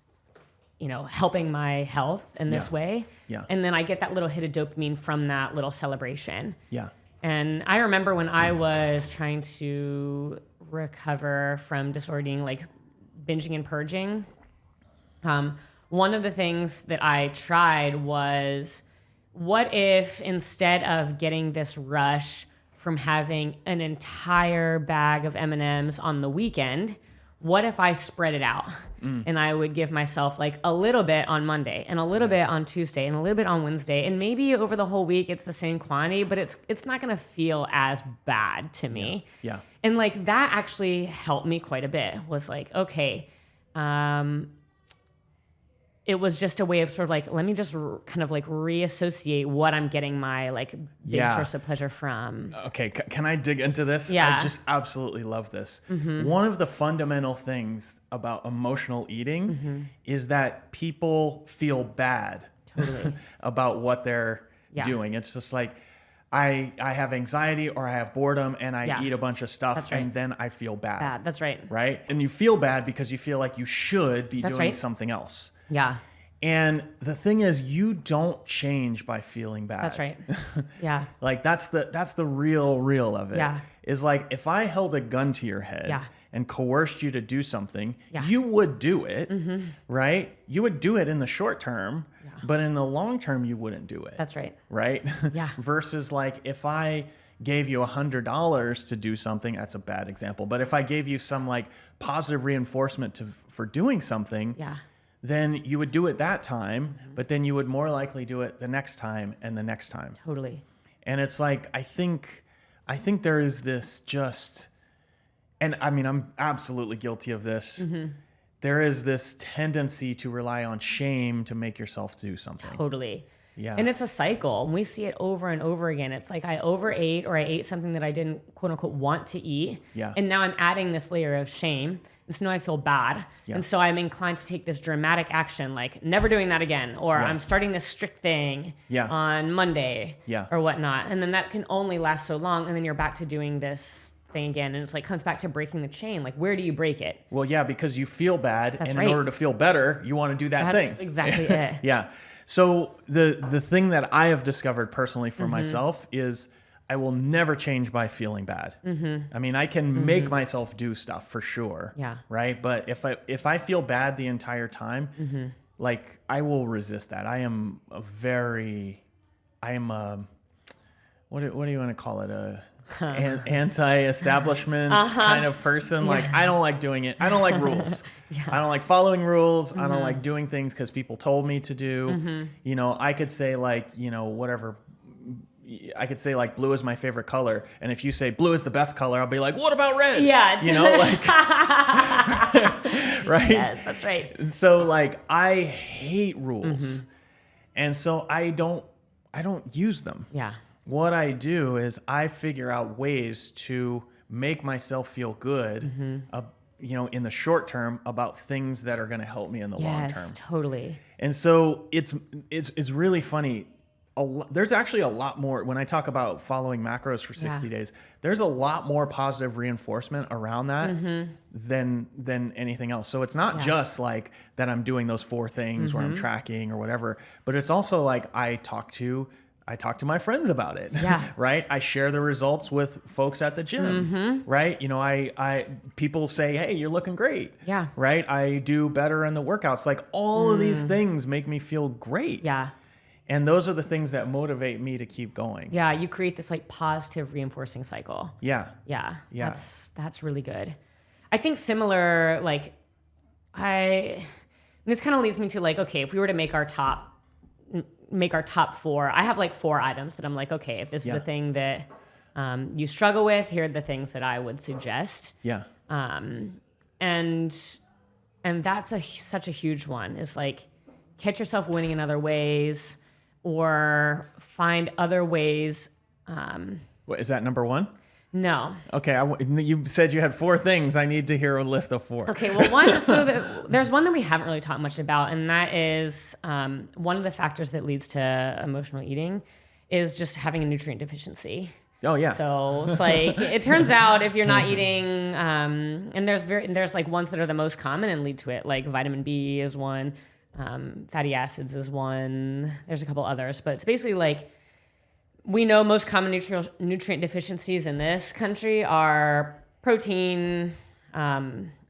helping my health in this way. Yeah. And then I get that little hit of dopamine from that little celebration. Yeah. And I remember when I was trying to recover from disordered eating, like binging and purging, one of the things that I tried was, what if instead of getting this rush from having an entire bag of M&Ms on the weekend, what if I spread it out? And I would give myself like a little bit on Monday and a little bit on Tuesday and a little bit on Wednesday. And maybe over the whole week, it's the same quantity, but it's not going to feel as bad to me. Yeah. And like that actually helped me quite a bit. Was like, okay, it was just a way of sort of like, let me just kind of like reassociate what I'm getting my like big source of pleasure from. Okay, can I dig into this? Yeah. I just absolutely love this. One of the fundamental things about emotional eating is that people feel bad about what they're doing. It's just like, I have anxiety or I have boredom and I eat a bunch of stuff and then I feel bad. That's right. Right? And you feel bad because you feel like you should be doing something else. Yeah. And the thing is, you don't change by feeling bad. That's right. Yeah. Like that's the real of it. Yeah. Is like, if I held a gun to your head and coerced you to do something, you would do it, right? You would do it in the short term, but in the long term, you wouldn't do it. That's right. Right? Yeah. Versus like, if I gave you $100 to do something, that's a bad example, but if I gave you some like positive reinforcement for doing something, then you would do it that time, but then you would more likely do it the next time and the next time. Totally. And it's like, I think there is this just, and I mean, I'm absolutely guilty of this. There is this tendency to rely on shame to make yourself do something. Totally. Yeah. And it's a cycle. And we see it over and over again. It's like I overate or I ate something that I didn't quote unquote want to eat. Yeah. And And now I'm adding this layer of shame. And so now I feel bad. And so I'm inclined to take this dramatic action, like never doing that again, or I'm starting this strict thing on Monday or whatnot. And then that can only last so long. And then you're back to doing this thing again. And it's like, comes back to breaking the chain. Like, where do you break it? Well, yeah, because you feel bad. That's and right. in order to feel better, you want to do that thing. That's exactly it. Yeah. So the thing that I have discovered personally for myself is I will never change by feeling bad. I mean, I can make myself do stuff for sure. Yeah. Right. But if I feel bad the entire time, like I will resist that. I am a what do you want to call it? Anti-establishment kind of person. Like, I don't like doing it. I don't like rules. I don't like following rules. I don't like doing things because people told me to do. I could say like, whatever. I could say like blue is my favorite color. And if you say blue is the best color, I'll be like, what about red? Yeah. Right? Yes, that's right. So like, I hate rules. And so I don't use them. Yeah. What I do is I figure out ways to make myself feel good, in the short term about things that are going to help me in the long term. Yes, totally. And so it's really funny. There's actually a lot more when I talk about following macros for 60 days. There's a lot more positive reinforcement around that than anything else. So it's not just like that I'm doing those 4 things where I'm tracking or whatever, but it's also like I talk to my friends about it. Yeah. Right. I share the results with folks at the gym. Right. People say, hey, you're looking great. Yeah. Right. I do better in the workouts. Like all of these things make me feel great. Yeah. And those are the things that motivate me to keep going. Yeah. You create this like positive reinforcing cycle. Yeah. Yeah. Yeah. That's really good. I think similar, like this kind of leads me to like, okay, if we were to make our top 4, I have like 4 items that I'm like, okay, if this is a thing that you struggle with, here are the things that I would suggest. Yeah. And that's such a huge one, is like catch yourself winning in other ways, or find other ways. What, is that number one? No. Okay, you said you had 4 things. I need to hear a list of 4. Okay, well, there's one that we haven't really talked much about, and that is one of the factors that leads to emotional eating is just having a nutrient deficiency. Oh yeah. So it's like it turns out if you're not eating, and there's like ones that are the most common and lead to it. Like vitamin B is one, fatty acids is one. There's a couple others, but it's basically like we know most common nutrient deficiencies in this country are protein,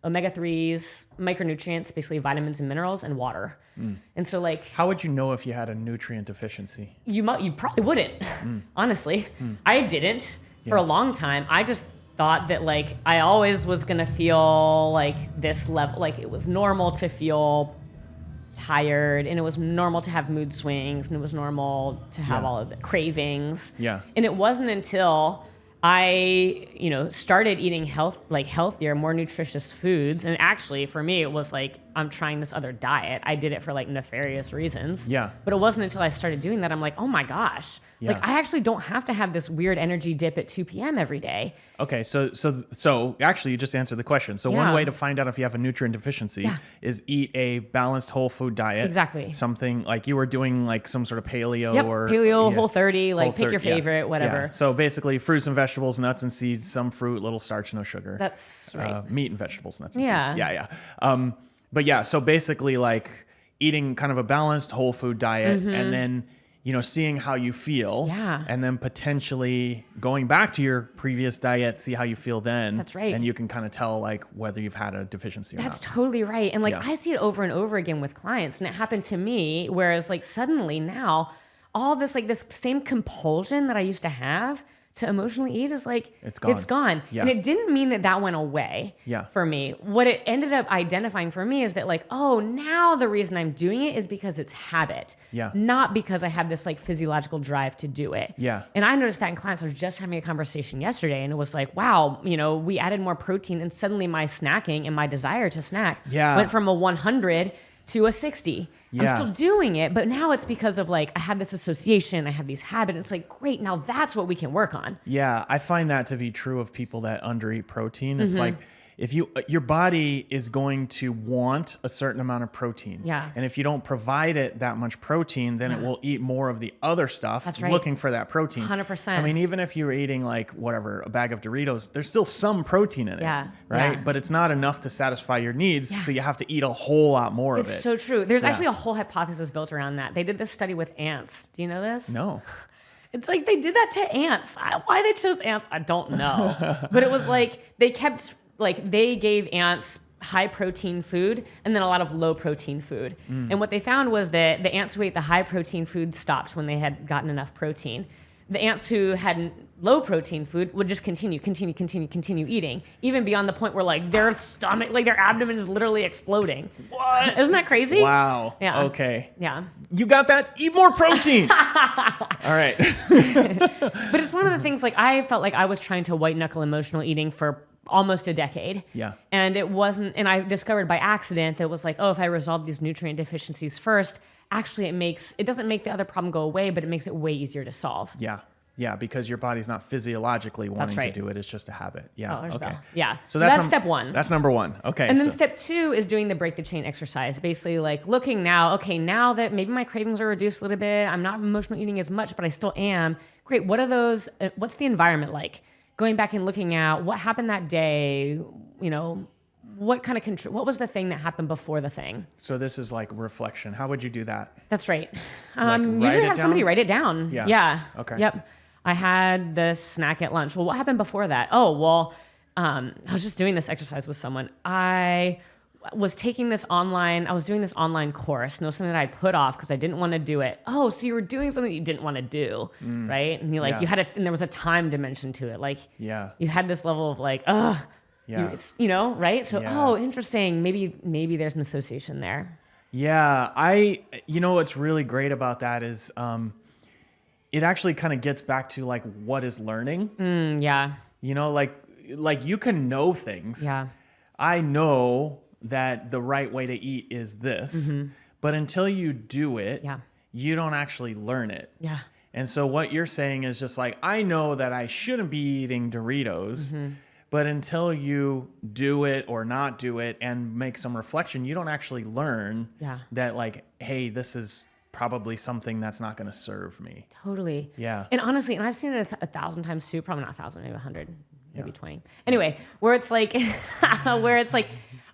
omega-3s, micronutrients, basically vitamins and minerals, and water. And so like, how would you know if you had a nutrient deficiency? you probably wouldn't, honestly. I didn't for a long time. I just thought that like I always was gonna feel like this level, like it was normal to feel tired, and it was normal to have mood swings, and it was normal to have all of the cravings. Yeah. And it wasn't until I, started eating healthier, more nutritious foods. And actually for me, it was like, I'm trying this other diet. I did it for like nefarious reasons. Yeah. But it wasn't until I started doing that, I'm like, oh my gosh, Yeah. like I actually don't have to have this weird energy dip at 2 p.m. every day. Okay, so actually you just answered the question. So one Yeah. way to find out if you have a nutrient deficiency Yeah. is eat a balanced whole food diet. Exactly. Something like you were doing, like some sort of paleo Yep. or Paleo, yeah, Whole30, like pick your 30, yeah. favorite, whatever. Yeah. So basically fruits and vegetables, nuts and seeds, some fruit, little starch, no sugar. That's right. Meat and vegetables, nuts and Yeah. seeds. Yeah. But yeah, so basically like eating kind of a balanced whole food diet and then, seeing how you feel. Yeah. And then potentially going back to your previous diet, see how you feel then. That's right. And you can kind of tell like whether you've had a deficiency or That's not. totally right. And like Yeah. I see it over and over again with clients, and it happened to me. Whereas like suddenly now, all this like this same compulsion that I used to have to emotionally eat is like It's gone. It's gone. Yeah. And it didn't mean that went away. Yeah. For me, what it ended up identifying for me is that like, oh, now the reason I'm doing it is because it's habit. Yeah. Not because I have this like physiological drive to do it. Yeah. And I noticed that in clients. I was just having a conversation yesterday, and it was like, wow, we added more protein, and suddenly my snacking and my desire to snack went from a 100 to a 60. Yeah. I'm still doing it, but now it's because of like, I have this association, I have these habits. It's like, great, now that's what we can work on. Yeah, I find that to be true of people that undereat protein. It's Mm-hmm. like if your body is going to want a certain amount of protein. Yeah. And if you don't provide it that much protein, then it will eat more of the other stuff. That's right. Looking for that protein. 100%. I mean, even if you're eating like whatever, a bag of Doritos, there's still some protein in it. Yeah. Right. Yeah. But it's not enough to satisfy your needs. So you have to eat a whole lot more of It's it. so true. There's Yeah. actually a whole hypothesis built around that. They did this study with ants. Do you know this? No. It's like they did that to ants. Why they chose ants, I don't know. But it was like they gave ants high protein food and then a lot of low protein food. And what they found was that the ants who ate the high protein food stopped when they had gotten enough protein. The ants who had low protein food would just continue eating, even beyond the point where like their stomach, like their abdomen is literally exploding. What? Isn't that crazy? Wow. Yeah. Okay. Yeah. You got that? Eat more protein. All right. But it's one of the things like I felt like I was trying to white knuckle emotional eating for almost a decade. Yeah. And it wasn't, and I discovered by accident that it was like, oh, if I resolve these nutrient deficiencies first, actually it doesn't make the other problem go away, but it makes it way easier to solve. Yeah. Yeah, because your body's not physiologically wanting right. to do it. It's just a habit. Yeah. Oh, there's okay. Bell. Yeah. So that's that's step one. That's number one. Okay. And then so- step two is doing the break the chain exercise. Basically like looking now, okay, now that maybe my cravings are reduced a little bit, I'm not emotional eating as much, but I still am. Great. What are those, what's the environment like? Going back and looking at what happened that day, what kind of what was the thing that happened before the thing? So this is like reflection. How would you do that? That's right. Write Usually it have somebody down? write it down. Yeah. Yeah. Okay. Yep. I had this snack at lunch. Well, what happened before that? Oh, well, I was just doing this exercise with someone. I was doing this online course, and it was something that I put off because I didn't want to do it. Oh, so you were doing something that you didn't want to do, right? And Yeah. and there was a time dimension to it. Like, Yeah. you had this level of like, Yeah. right? So, Yeah. oh, interesting. Maybe there's an association there. Yeah. What's really great about that is it actually kind of gets back to like what is learning. Yeah. Like you can know things. Yeah. I know that the right way to eat is this, but until you do it, Yeah. you don't actually learn it. Yeah. And so what you're saying is just like, I know that I shouldn't be eating Doritos, but until you do it or not do it and make some reflection, you don't actually learn that like, hey, this is probably something that's not going to serve me. Totally. Yeah. And honestly, and I've seen it 1,000 times too, probably not 1,000, maybe 100, maybe 20. Anyway, where it's like,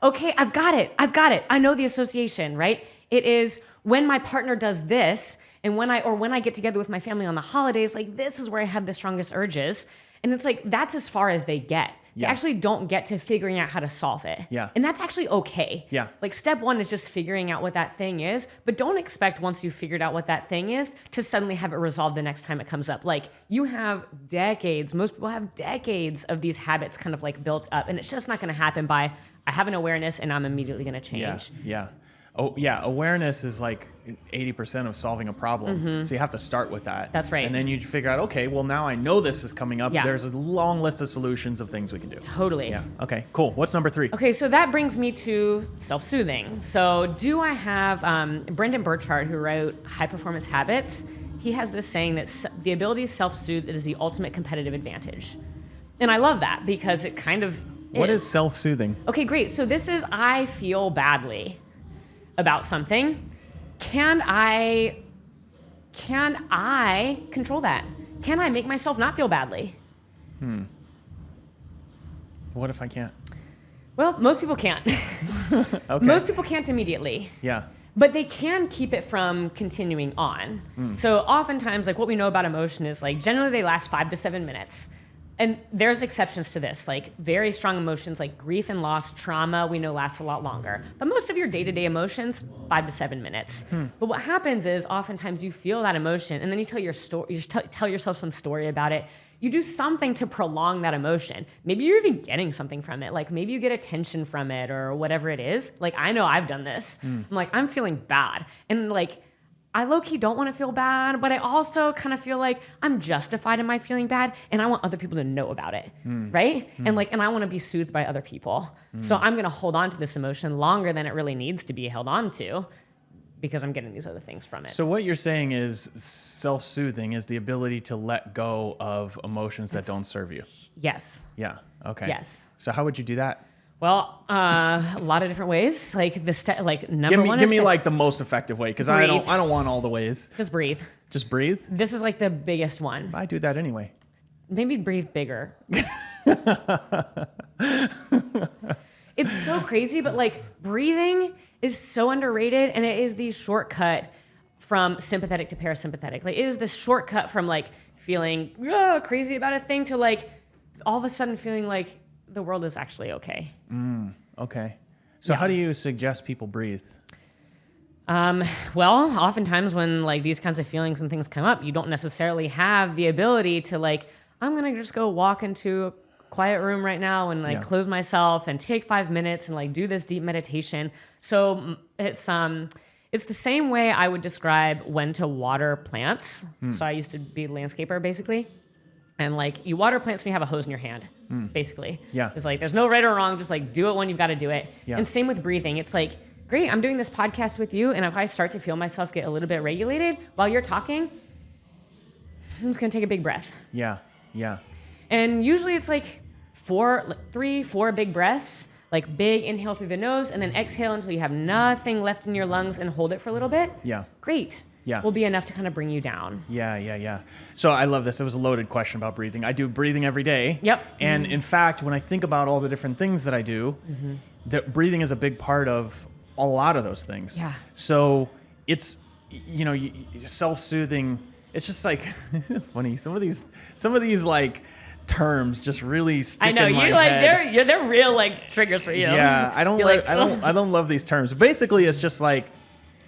okay, I've got it. I know the association, right? It is when my partner does this, and when I get together with my family on the holidays, like this is where I have the strongest urges. And it's like, that's as far as they get. They actually don't get to figuring out how to solve it. Yeah. And that's actually okay. Yeah. Like step one is just figuring out what that thing is, but don't expect once you've figured out what that thing is to suddenly have it resolved the next time it comes up. Like you have decades, most people have decades of these habits kind of like built up, and it's just not going to happen by, I have an awareness and I'm immediately going to change. Yeah. Oh yeah, awareness is like 80% of solving a problem. So you have to start with that. That's right. And then you figure out, okay, well now I know this is coming up. Yeah. There's a long list of solutions of things we can do. Totally. Yeah. Okay, cool. What's number 3? Okay, so that brings me to self-soothing. So do I have, Brendan Burchard, who wrote High Performance Habits, he has this saying that the ability to self-soothe is the ultimate competitive advantage. And I love that because it kind of What is self-soothing? Okay, great. So this is, I feel badly about something. Can I control that? Can I make myself not feel badly? What if I can't? Well, most people can't. Okay. Most people can't immediately. Yeah. But they can keep it from continuing on. So oftentimes, like what we know about emotion is like generally they last 5 to 7 minutes. And there's exceptions to this, like very strong emotions like grief and loss, trauma, we know lasts a lot longer. But most of your day-to-day emotions, 5 to 7 minutes. But what happens is oftentimes you feel that emotion and then you tell your story, tell yourself some story about it. You do something to prolong that emotion. Maybe you're even getting something from it. Like maybe you get attention from it or whatever it is. Like I know I've done this. I'm like, I'm feeling bad. And like, I low-key don't want to feel bad, but I also kind of feel like I'm justified in my feeling bad, and I want other people to know about it, right? And I want to be soothed by other people. So I'm going to hold on to this emotion longer than it really needs to be held on to because I'm getting these other things from it. So what you're saying is self-soothing is the ability to let go of emotions that don't serve you. Yes. Yeah. Okay. Yes. So how would you do that? Well, a lot of different ways. Like number one Give is me to like the most effective way because I breathe. don't want all the ways. Just breathe. Just breathe. This is like the biggest one. I do that anyway. Maybe breathe bigger. It's so crazy, but like breathing is so underrated, and it is the shortcut from sympathetic to parasympathetic. Like it is the shortcut from like feeling crazy about a thing to like all of a sudden feeling like the world is actually okay. Okay. So how do you suggest people breathe? Well, oftentimes when like these kinds of feelings and things come up, you don't necessarily have the ability to like, I'm going to just go walk into a quiet room right now and like close myself and take 5 minutes and like do this deep meditation. So it's the same way I would describe when to water plants. So I used to be a landscaper basically. And like you water plants when you have a hose in your hand, basically. Yeah. It's like there's no right or wrong, just like do it when you've got to do it. Yeah. And same with breathing. It's like, great, I'm doing this podcast with you, and if I start to feel myself get a little bit regulated while you're talking, I'm just gonna take a big breath. Yeah. Yeah. And usually it's like 3, 4 big breaths, like big inhale through the nose and then exhale until you have nothing left in your lungs and hold it for a little bit. Yeah. Great. Yeah. Will be enough to kind of bring you down. Yeah. So I love this. It was a loaded question about breathing. I do breathing every day. Yep. And in fact, when I think about all the different things that I do, that breathing is a big part of a lot of those things. Yeah. So it's, self-soothing. It's just like funny. Some of these like terms just really stick in my head. I know you like they're real like triggers for you. Yeah, I don't love these terms. Basically, it's just like,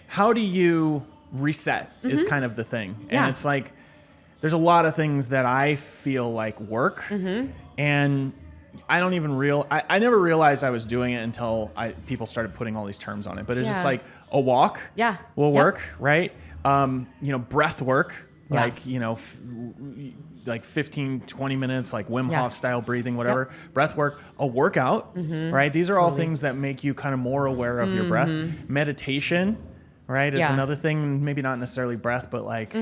how do you reset is kind of the thing. And Yeah. it's like, there's a lot of things that I feel like work, and I don't even I never realized I was doing it until people started putting all these terms on it. But it's just like a walk will work, right? Breath work, like, like 15, 20 minutes, like Wim Hof style breathing, whatever. Breath work, a workout, right? These are all things that make you kind of more aware of your breath. Meditation, right? Is Yeah. another thing, maybe not necessarily breath, but like,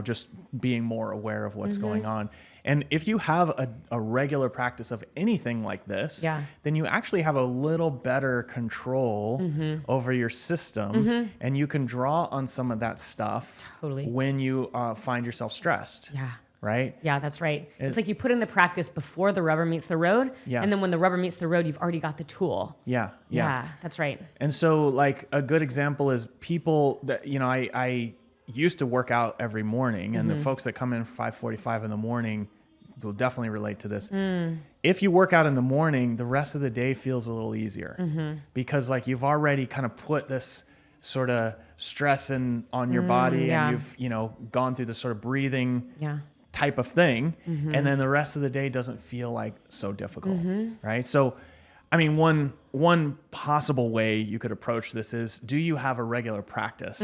just being more aware of what's going on. And if you have a regular practice of anything like this, Yeah. then you actually have a little better control over your system, and you can draw on some of that stuff Totally. when you find yourself stressed. Yeah. Right? Yeah, that's right. It's like you put in the practice before the rubber meets the road. Yeah. And then when the rubber meets the road, you've already got the tool. Yeah. Yeah, that's right. And so, like, a good example is people that, I used to work out every morning, and the folks that come in 5:45 in the morning will definitely relate to this. If you work out in the morning, the rest of the day feels a little easier because, like, you've already kind of put this sort of stress on your body, yeah. and you've, gone through this sort of breathing Yeah. type of thing, and then the rest of the day doesn't feel like so difficult, right? So, I mean, one possible way you could approach this is, do you have a regular practice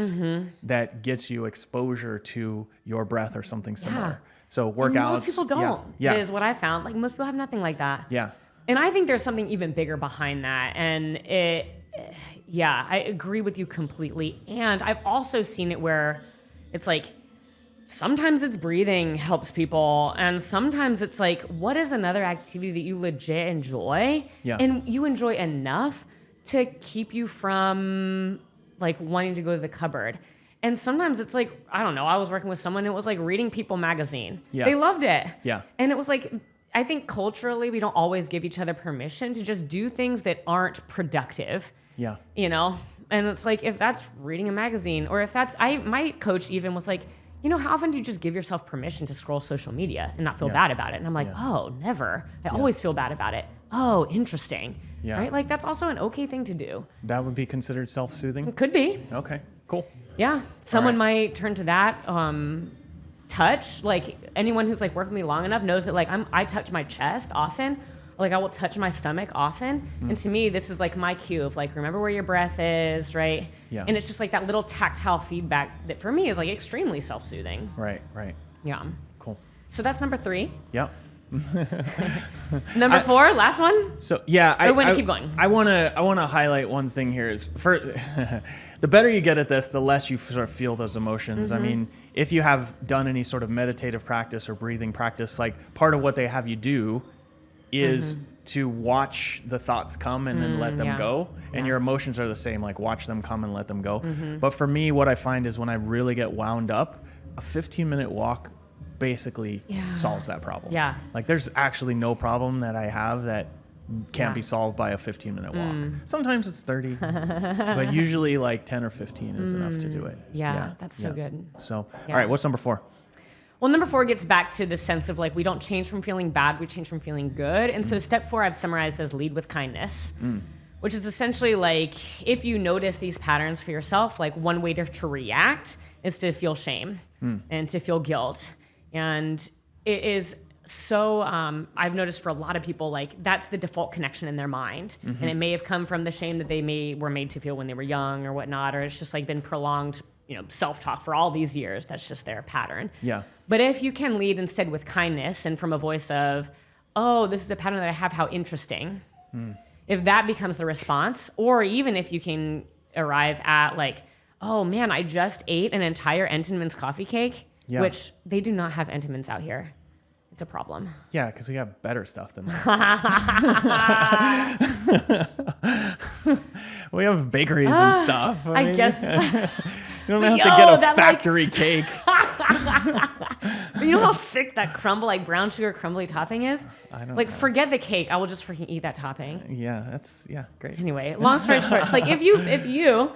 that gets you exposure to your breath or something similar? So workouts. And most people don't, Yeah. is what I found. Like, most people have nothing like that. Yeah. And I think there's something even bigger behind that. And I agree with you completely. And I've also seen it where it's like, sometimes it's breathing helps people. And sometimes it's like, what is another activity that you legit enjoy? Yeah. And you enjoy enough to keep you from like wanting to go to the cupboard. And sometimes it's like, I don't know, I was working with someone, it was like reading People magazine. Yeah. They loved it. Yeah. And it was like, I think culturally, we don't always give each other permission to just do things that aren't productive. Yeah. And it's like, if that's reading a magazine, or if that's, my coach even was like, how often do you just give yourself permission to scroll social media and not feel bad about it? And I'm like, oh, never. I always feel bad about it. Oh, interesting. Yeah. Right? Like, that's also an okay thing to do. That would be considered self-soothing? It could be. Okay, cool. Yeah. Someone right. might turn to that. Touch, like anyone who's like worked with me long enough knows that like I touch my chest often. Like I will touch my stomach often. And to me, this is like my cue of like, remember where your breath is, right? Yeah. And it's just like that little tactile feedback that for me is like extremely self-soothing. Right. Yeah. Cool. So that's number 3. Yep. Number 4, last one. So yeah, I want to keep going. I want to highlight one thing here is the better you get at this, the less you sort of feel those emotions. I mean, if you have done any sort of meditative practice or breathing practice, like part of what they have you do is to watch the thoughts come and then let them go. And your emotions are the same, like watch them come and let them go. But for me, what I find is when I really get wound up, a 15-minute walk basically solves that problem. Yeah. Like there's actually no problem that I have that can't be solved by a 15-minute walk. Sometimes it's 30, but usually like 10 or 15 is enough to do it. Yeah, that's so good. So, all right, what's number 4? Well, number 4 gets back to the sense of like, we don't change from feeling bad, we change from feeling good. And so step 4 I've summarized as lead with kindness, which is essentially like, if you notice these patterns for yourself, like one way to react is to feel shame and to feel guilt. And it is so, I've noticed for a lot of people, like that's the default connection in their mind. And it may have come from the shame that they were made to feel when they were young or whatnot, or it's just like been prolonged, self-talk for all these years. That's just their pattern. Yeah. But if you can lead instead with kindness and from a voice of, oh, this is a pattern that I have, how interesting. If that becomes the response, or even if you can arrive at like, oh man, I just ate an entire Entenmann's coffee cake, which they do not have Entenmann's out here. It's a problem. Yeah, because we have better stuff than that. We have bakeries and stuff. I guess. You don't have to get a factory cake. You know how thick that crumble, like brown sugar crumbly topping is? I don't like, know. Forget the cake. I will just freaking eat that topping. Yeah, great. Anyway, long story short, it's like if you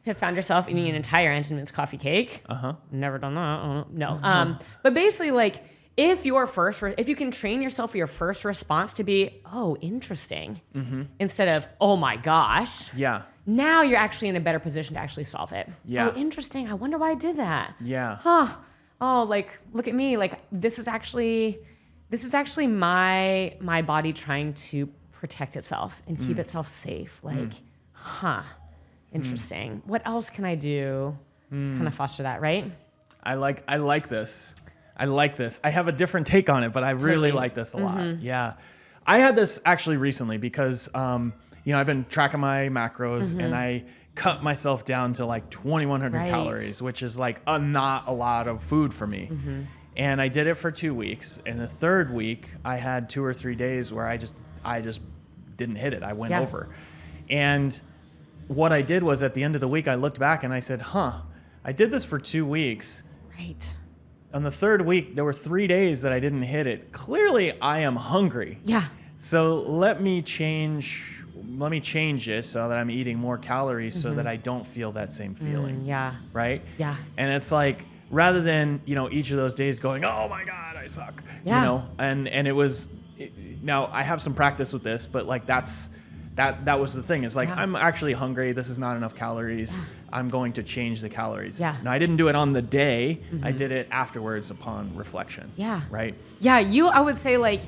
have found yourself eating an entire Entenmann's coffee cake, never done that. No. But basically, like, if you can train yourself for your first response to be, oh, interesting, instead of, oh my gosh. Yeah. Now you're actually in a better position to actually solve it. Yeah. Oh, interesting. I wonder why I did that. Yeah. Huh. Oh, like, look at me. Like, this is actually my body trying to protect itself and keep itself safe. Like, interesting. What else can I do to kind of foster that, right? I like this. I have a different take on it, but I really like this a lot. Yeah. I had this actually recently because, I've been tracking my macros and I cut myself down to like 2,100 Right. calories, which is like not a lot of food for me. And I did it for 2 weeks. And the third week, I had 2 or 3 days where I just didn't hit it. I went Yeah. over. And what I did was at the end of the week, I looked back and I said, I did this for 2 weeks. Right. On the third week, there were 3 days that I didn't hit it. Clearly, I am hungry. Yeah. So let me change it so that I'm eating more calories so that I don't feel that same feeling. Yeah. Right? Yeah. And it's like, rather than, each of those days going, oh my God, I suck. Yeah. And it was, now I have some practice with this, but like that was the thing. It's like, Yeah. I'm actually hungry. This is not enough calories. I'm going to change the calories. Yeah. Now I didn't do it on the day. I did it afterwards upon reflection. Yeah. Right? Yeah. I would say like,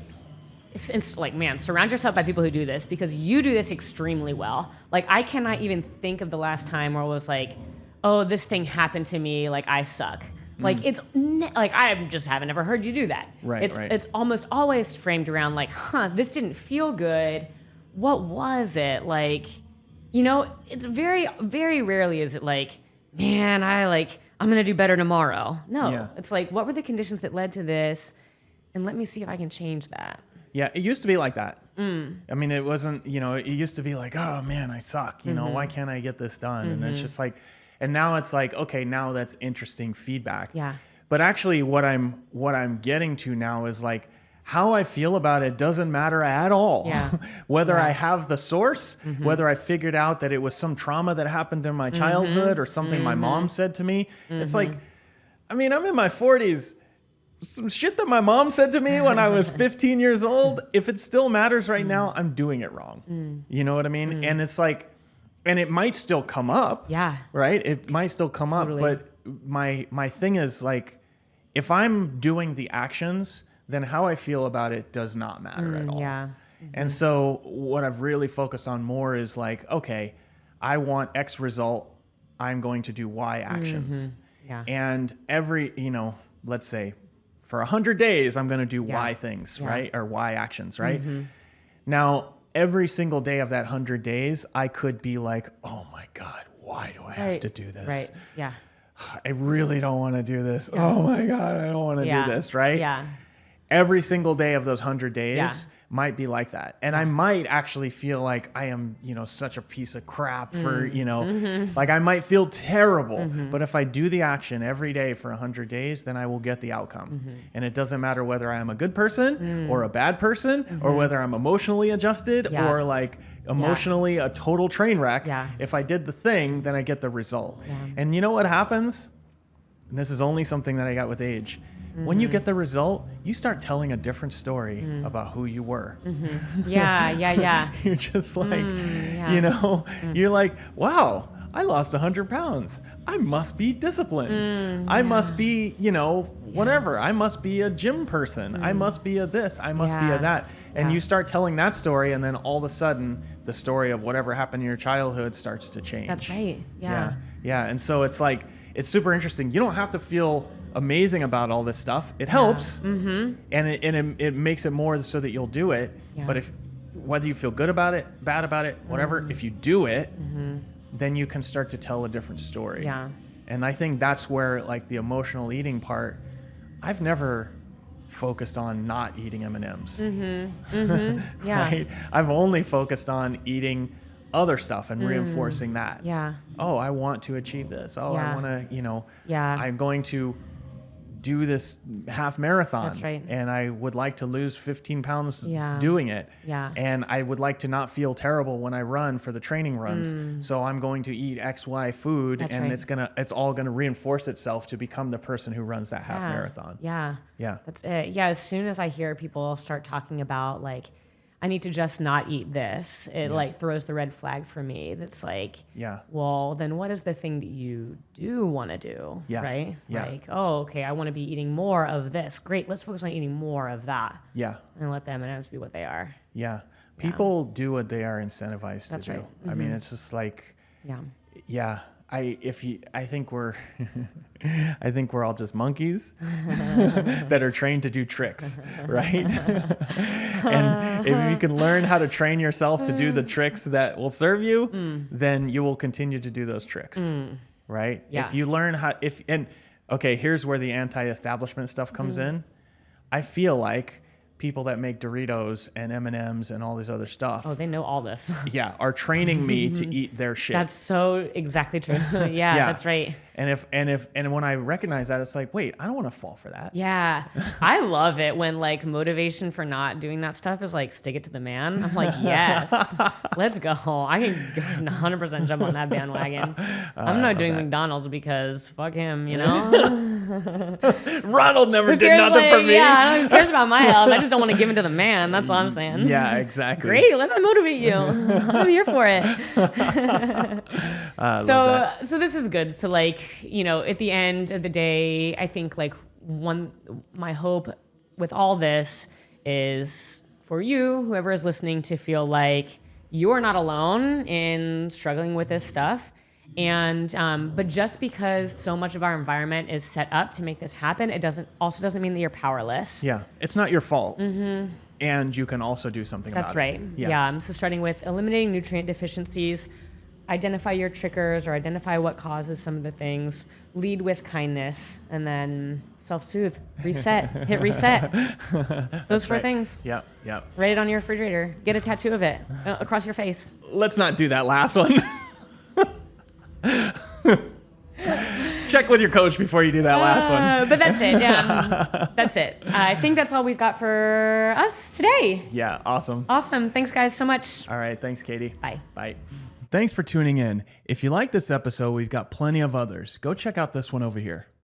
it's like, man, surround yourself by people who do this because you do this extremely well. Like, I cannot even think of the last time where it was like, oh, this thing happened to me. Like, I suck. Like, like, I just haven't ever heard you do that. Right, It's right. It's almost always framed around like, this didn't feel good. What was it? Like, it's very, very rarely is it like, man, I'm going to do better tomorrow. No, Yeah. It's like, what were the conditions that led to this? And let me see if I can change that. Yeah, it used to be like that. I mean, it wasn't, it used to be like, oh man, I suck. Why can't I get this done? And it's just like, and now it's like, okay, now that's interesting feedback. Yeah. But actually what I'm getting to now is like, how I feel about it doesn't matter at all. Yeah. Whether Yeah. I have the source, whether I figured out that it was some trauma that happened in my childhood or something my mom said to me. It's like, I mean, I'm in my 40s. Some shit that my mom said to me when I was 15 years old, if it still matters right now, I'm doing it wrong. You know what I mean? And it's like, and it might still come up. Yeah. Right? It might still come Totally. up. But my thing is like, if I'm doing the actions, then how I feel about it does not matter at all. Yeah. And so what I've really focused on more is like, okay, I want X result. I'm going to do Y actions. Yeah. And every, let's say for 100 days, I'm going to do Yeah. Y things, Yeah. right? Or Y actions, right? Now, every single day of that 100 days, I could be like, oh my God, why do I have to do this? Right. Yeah. I really don't want to do this. Oh my God, I don't want to Yeah. do this, right? Yeah. Every single day of those 100 days Yeah. might be like that. And I might actually feel like I am, such a piece of crap for, like I might feel terrible. But if I do the action every day for 100 days, then I will get the outcome. And it doesn't matter whether I am a good person or a bad person or whether I'm emotionally adjusted Yeah. or like emotionally a total train wreck. Yeah. If I did the thing, then I get the result. Yeah. And you know what happens? And this is only something that I got with age. When you get the result, you start telling a different story about who you were. Yeah. Yeah. Yeah. You're just like, yeah. you're like, wow, I lost 100 pounds. I must be disciplined. I must be, whatever. I must be a gym person. I must be a this. I must be Yeah. a that. And Yeah. you start telling that story, and then all of a sudden, the story of whatever happened in your childhood starts to change. That's right. Yeah. Yeah. Yeah. And so it's like, it's super interesting. You don't have to feel amazing about all this stuff. It helps. And it makes it more so that you'll do it. Yeah. But whether you feel good about it, bad about it, whatever, if you do it, then you can start to tell a different story. Yeah. And I think that's where like the emotional eating part, I've never focused on not eating M&Ms. Yeah. Right? I've only focused on eating other stuff and reinforcing that. Yeah. Oh, I want to achieve this. Oh, Yeah. I want to, Yeah. I'm going to do this half marathon. That's right. And I would like to lose 15 pounds Yeah. doing it. Yeah. And I would like to not feel terrible when I run for the training runs. So I'm going to eat XY food. That's and right. it's all going to reinforce itself to become the person who runs that half marathon. Yeah. Yeah. That's it. Yeah. As soon as I hear people start talking about like, I need to just not eat this, it like throws the red flag for me. That's like, Yeah. well, then what is the thing that you do want to do? Yeah. Right? Yeah. Like, oh, okay, I want to be eating more of this. Great. Let's focus on eating more of that Yeah. and let the M&Ms be what they are. Yeah. People do what they are incentivized That's to do. right. I mean, it's just like, Yeah. yeah. I think we're I think we're all just monkeys that are trained to do tricks, right? And if you can learn how to train yourself to do the tricks that will serve you, then you will continue to do those tricks, right? Yeah. If you learn how, okay, here's where the anti-establishment stuff comes in. I feel like people that make Doritos and M&Ms and all this other stuff, Oh, they know all this. yeah, are training me to eat their shit. That's so exactly true. Yeah, that's right. And when I recognize that, it's like, wait, I don't want to fall for that. Yeah. I love it when like motivation for not doing that stuff is like stick it to the man. I'm like, yes, let's go. I can 100% jump on that bandwagon. I'm not doing McDonald's because fuck him, you know? Ronald never Who did cares, nothing for like, me. Yeah, who cares about my health? I just don't want to give it to the man. That's all I'm saying. Yeah, exactly. Great, let that motivate you. I'm here for it. I love that. So this is good. So like, you know, at the end of the day, I think like my hope with all this is for you, whoever is listening, to feel like you're not alone in struggling with this stuff. And but just because so much of our environment is set up to make this happen, it doesn't mean that you're powerless. Yeah, it's not your fault. And you can also do something about it. That's right. Yeah. So starting with eliminating nutrient deficiencies, identify your triggers or identify what causes some of the things, lead with kindness, and then self-soothe, reset, hit reset. Those four things. Yep. Write it on your refrigerator. Get a tattoo of it across your face. Let's not do that last one. Check with your coach before you do that last one. But that's it. That's it. I think that's all we've got for us today. Yeah, awesome. Awesome. Thanks, guys, so much. All right, thanks, Katie. Bye. Bye. Thanks for tuning in. If you like this episode, we've got plenty of others. Go check out this one over here.